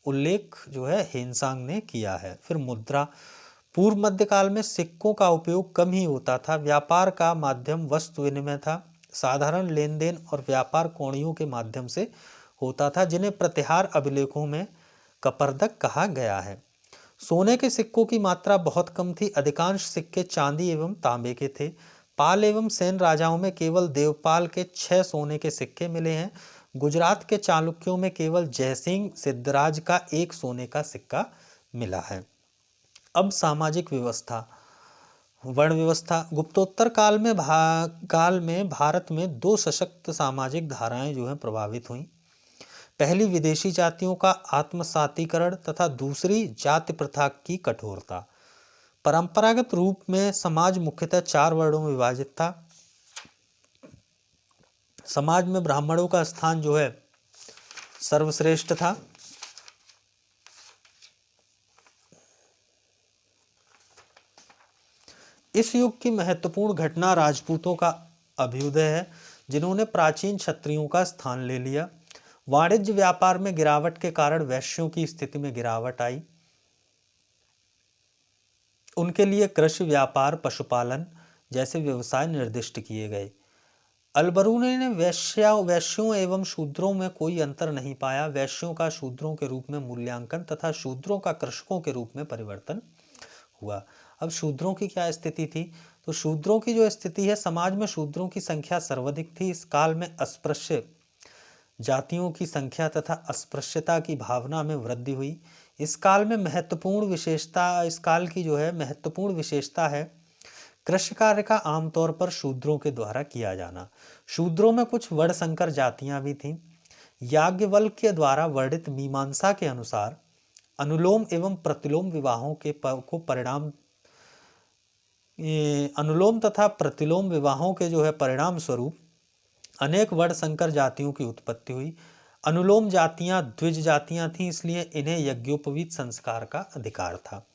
उल्लेख जो है हेनसांग ने किया है। फिर मुद्रा। पूर्व मध्यकाल में सिक्कों का उपयोग कम ही होता था। व्यापार का माध्यम वस्तु विनिमय था। साधारण लेन देन और व्यापार कोणियों के माध्यम से होता था, जिन्हें प्रतिहार अभिलेखों में कपर्दक कहा गया है। सोने के सिक्कों की मात्रा बहुत कम थी। अधिकांश सिक्के चांदी एवं तांबे के थे। पाल एवं सेन राजाओं में केवल देवपाल के 6 सोने के सिक्के मिले हैं। गुजरात के चालुक्यों में केवल जयसिंह सिद्धराज का 1 सोने का सिक्का मिला है। अब सामाजिक व्यवस्था, वर्ण व्यवस्था। गुप्तोत्तर काल में भारत में 2 सशक्त सामाजिक धाराएं जो हैं प्रभावित हुई। पहली विदेशी जातियों का आत्मसातीकरण तथा दूसरी जाति प्रथा की कठोरता। परंपरागत रूप में समाज मुख्यतः 4 वर्णों में विभाजित था। समाज में ब्राह्मणों का स्थान जो है सर्वश्रेष्ठ था। इस युग की महत्वपूर्ण घटना राजपूतों का अभ्युदय है, जिन्होंने प्राचीन क्षत्रियों का स्थान ले लिया। वाणिज्य व्यापार में गिरावट के कारण वैश्यों की स्थिति में गिरावट आई। उनके लिए कृषि, व्यापार, पशुपालन जैसे व्यवसाय निर्दिष्ट किए गए। अलबरूनी ने वैश्यों एवं शूद्रों में कोई अंतर नहीं पाया। वैश्यों का शूद्रों के रूप में मूल्यांकन तथा शूद्रों का कृषकों के रूप में परिवर्तन हुआ। अब शूद्रों की क्या स्थिति थी? तो शूद्रों की जो स्थिति है, समाज में शूद्रों की संख्या सर्वाधिक थी। इस काल में अस्पृश्य जातियों की संख्या तथा अस्पृश्यता की भावना में वृद्धि हुई। इस काल की जो है महत्वपूर्ण विशेषता है कृषि कार्य का आमतौर पर शूद्रों के द्वारा किया जाना। शूद्रों में कुछ वर्णसंकर जातियां भी थीं। याज्ञवल्क्य द्वारा वर्णित मीमांसा के अनुसार अनुलोम एवं प्रतिलोम विवाहों के को परिणाम अनुलोम तथा प्रतिलोम विवाहों के जो है परिणाम स्वरूप अनेक वर्ण संकर जातियों की उत्पत्ति हुई। अनुलोम जातियां द्विज जातियां थीं, इसलिए इन्हें यज्ञोपवीत संस्कार का अधिकार था।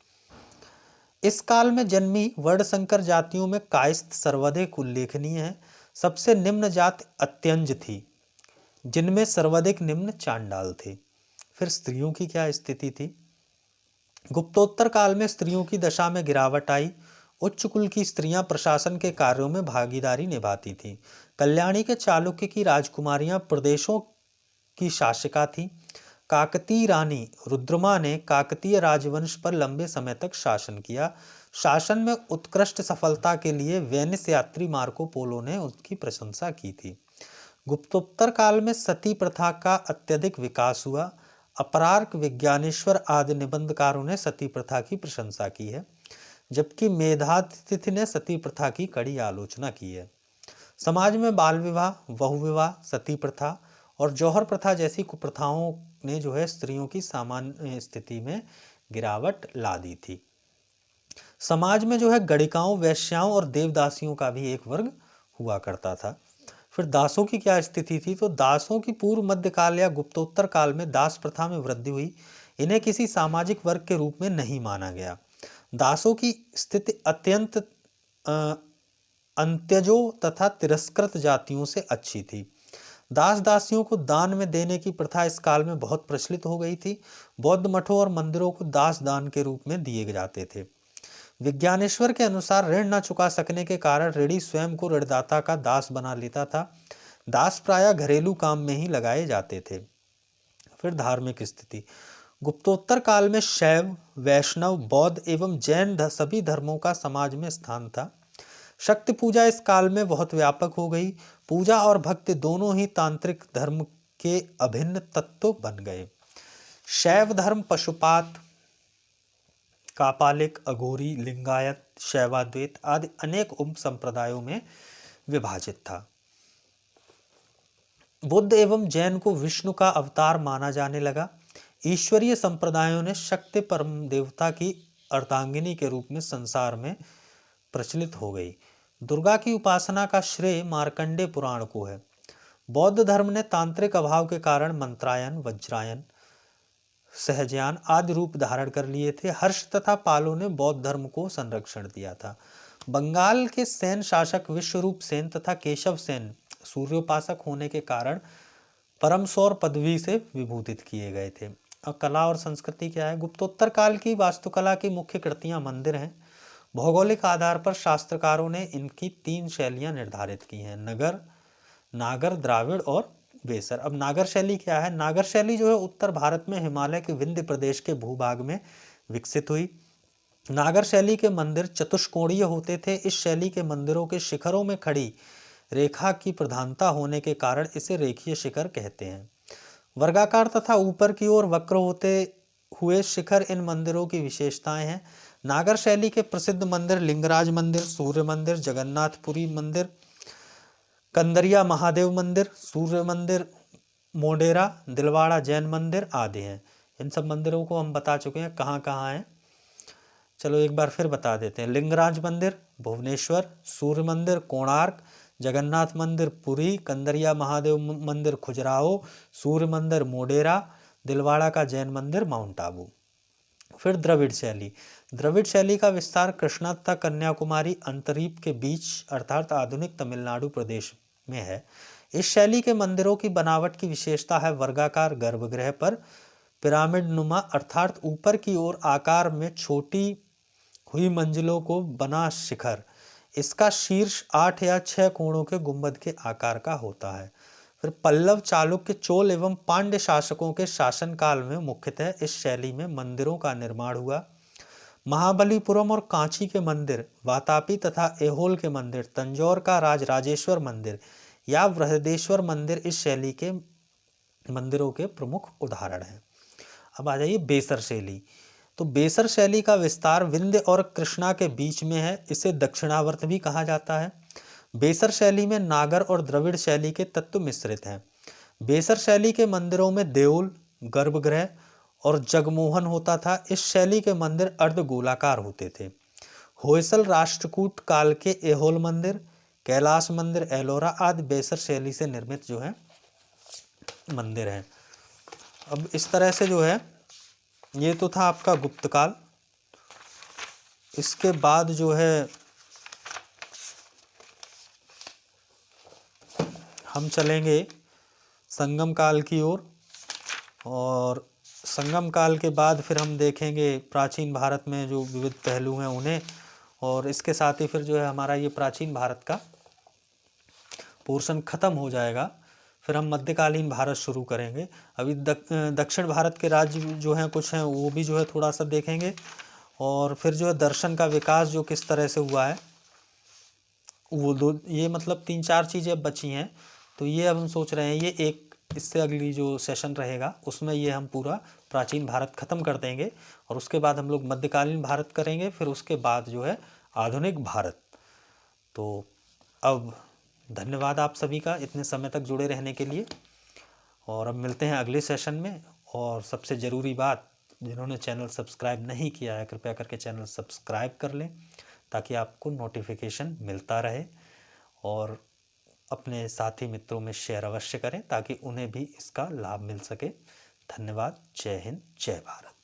इस काल में जन्मी वर्ण संकर जातियों में कायस्थ सर्वाधिक उल्लेखनीय है। सबसे निम्न जाति अत्यंज थी, जिनमें सर्वाधिक निम्न चांडाल थे। फिर स्त्रियों की क्या स्थिति थी? गुप्तोत्तर काल में स्त्रियों की दशा में गिरावट आई। उच्च कुल की स्त्रियां प्रशासन के कार्यों में भागीदारी निभाती थीं। कल्याणी के चालुक्य की राजकुमारियां प्रदेशों की शासिका थीं। काकतीय रानी रुद्रमा ने काकतीय राजवंश पर लंबे समय तक शासन किया। शासन में उत्कृष्ट सफलता के लिए वेनिस यात्री मार्को पोलो ने उसकी प्रशंसा की थी। गुप्तोत्तर काल में सती प्रथा का अत्यधिक विकास हुआ। अपरार्क, विज्ञानेश्वर आदि निबंधकारों ने सती प्रथा की प्रशंसा की है, जबकि मेधातिथि ने सती प्रथा की कड़ी आलोचना की है। समाज में बाल विवाह, बहुविवाह, सती प्रथा और जौहर प्रथा जैसी कुप्रथाओं ने जो है स्त्रियों की सामान्य स्थिति में गिरावट ला दी थी। समाज में जो है गणिकाओं, वैश्याओं और देवदासियों का भी एक वर्ग हुआ करता था। फिर दासों की क्या स्थिति थी? तो दासों की पूर्व मध्यकाल या गुप्तोत्तर काल में दास प्रथा में वृद्धि हुई। इन्हें किसी सामाजिक वर्ग के रूप में नहीं माना गया। दासों की स्थिति अत्यंत अंत्यजों तथा तिरस्कृत जातियों से अच्छी थी। दास दासियों को दान में देने की प्रथा इस काल में बहुत प्रचलित हो गई थी। बौद्ध मठों और मंदिरों को दास दान के रूप में दिए जाते थे। विज्ञानेश्वर के अनुसार ऋण न चुका सकने के कारण ऋणी स्वयं को ऋणदाता का दास बना लेता था। दास प्रायः घरेलू काम में ही लगाए जाते थे। फिर धार्मिक स्थिति। गुप्तोत्तर काल में शैव, वैष्णव, बौद्ध एवं जैन सभी धर्मों का समाज में स्थान था। शक्ति पूजा इस काल में बहुत व्यापक हो गई। पूजा और भक्ति दोनों ही तांत्रिक धर्म के अभिन्न तत्व बन गए। शैव धर्म पशुपात, कापालिक, अघोरी, लिंगायत, शैवाद्वैत आदि अनेक उप संप्रदायों में विभाजित था। बुद्ध एवं जैन को विष्णु का अवतार माना जाने लगा। ईश्वरीय संप्रदायों ने शक्ति परम देवता की अर्धांगिनी के रूप में संसार में प्रचलित हो गई। दुर्गा की उपासना का श्रेय मार्कंडेय पुराण को है। बौद्ध धर्म ने तांत्रिक अभाव के कारण मंत्रायन, वज्रायन, सहजयान आदि रूप धारण कर लिए थे। हर्ष तथा पालों ने बौद्ध धर्म को संरक्षण दिया था। बंगाल के सेन शासक विश्वरूप सेन तथा केशव सेन सूर्योपासक होने के कारण परमसौर पदवी से विभूषित किए गए थे। और कला और संस्कृति क्या है? गुप्तोत्तर काल की वास्तुकला की मुख्य कृतियां मंदिर हैं। भौगोलिक आधार पर शास्त्रकारों ने इनकी 3 शैलियां निर्धारित की हैं: नगर, नागर, द्राविड़ और बेसर। अब नागर शैली क्या है? नागर शैली जो है उत्तर भारत में हिमालय के विंध्य प्रदेश के भूभाग में विकसित हुई। नागर शैली के मंदिर चतुष्कोणीय होते थे। इस शैली के मंदिरों के शिखरों में खड़ी रेखा की प्रधानता होने के कारण इसे रेखीय शिखर कहते हैं। वर्गाकार तथा ऊपर की ओर वक्र होते हुए शिखर इन मंदिरों की विशेषताएं हैं। नागर शैली के प्रसिद्ध मंदिर लिंगराज मंदिर, सूर्य मंदिर, जगन्नाथपुरी मंदिर, कंदरिया महादेव मंदिर, सूर्य मंदिर, मोडेरा, दिलवाड़ा जैन मंदिर आदि हैं। इन सब मंदिरों को हम बता चुके हैं कहाँ कहाँ हैं। चलो एक बार फिर बता देते हैं। लिंगराज मंदिर भुवनेश्वर, सूर्य मंदिर कोणार्क, जगन्नाथ मंदिर पुरी, कंदरिया महादेव मंदिर खजुराहो, सूर्य मंदिर मोडेरा, दिलवाड़ा का जैन मंदिर माउंट आबू। फिर द्रविड़ शैली। द्रविड़ शैली का विस्तार कृष्णा तथा कन्याकुमारी अंतरीप के बीच अर्थात आधुनिक तमिलनाडु प्रदेश में है। इस शैली के मंदिरों की बनावट की विशेषता है वर्गाकार गर्भगृह पर पिरामिड नुमा अर्थात ऊपर की ओर आकार में छोटी हुई मंजिलों को बना शिखर। इसका शीर्ष 8 या 6 कोणों के गुंबद के आकार का होता है। फिर पल्लव, चालुक्य, चोल एवं पांड्य शासकों के शासनकाल में मुख्यतः इस शैली में मंदिरों का निर्माण हुआ। महाबलीपुरम और कांची के मंदिर, वातापी तथा ऐहोल के मंदिर, तंजौर का राजराजेश्वर मंदिर या बृहदेश्वर मंदिर इस शैली के मंदिरों के प्रमुख उदाहरण हैं। अब आ जाइए बेसर शैली। तो बेसर शैली का विस्तार विंध्य और कृष्णा के बीच में है। इसे दक्षिणावर्त भी कहा जाता है। बेसर शैली में नागर और द्रविड़ शैली के तत्व मिश्रित हैं। बेसर शैली के मंदिरों में देउल, गर्भगृह और जगमोहन होता था। इस शैली के मंदिर अर्धगोलाकार होते थे। होयसल राष्ट्रकूट काल के ऐहोल मंदिर, कैलाश मंदिर, एलोरा आदि बेसर शैली से निर्मित जो है मंदिर हैं। अब इस तरह से जो है ये तो था आपका गुप्त काल। इसके बाद जो है हम चलेंगे संगम काल की ओर, और संगम काल के बाद फिर हम देखेंगे प्राचीन भारत में जो विविध पहलू हैं उन्हें, और इसके साथ ही फिर जो है हमारा ये प्राचीन भारत का पोर्शन ख़त्म हो जाएगा। फिर हम मध्यकालीन भारत शुरू करेंगे। अभी दक्षिण भारत के राज्य जो हैं कुछ हैं वो भी जो है थोड़ा सा देखेंगे, और फिर जो है दर्शन का विकास जो किस तरह से हुआ है वो दो, ये मतलब 3-4 चीज़ें अब बची हैं। तो ये अब हम सोच रहे हैं ये एक इससे अगली जो सेशन रहेगा उसमें ये हम पूरा प्राचीन भारत ख़त्म कर देंगे, और उसके बाद हम लोग मध्यकालीन भारत करेंगे, फिर उसके बाद जो है आधुनिक भारत। तो अब धन्यवाद आप सभी का इतने समय तक जुड़े रहने के लिए, और अब मिलते हैं अगले सेशन में। और सबसे ज़रूरी बात, जिन्होंने चैनल सब्सक्राइब नहीं किया है कृपया करके चैनल सब्सक्राइब कर लें ताकि आपको नोटिफिकेशन मिलता रहे, और अपने साथी मित्रों में शेयर अवश्य करें ताकि उन्हें भी इसका लाभ मिल सके। धन्यवाद। जय हिंद, जय भारत।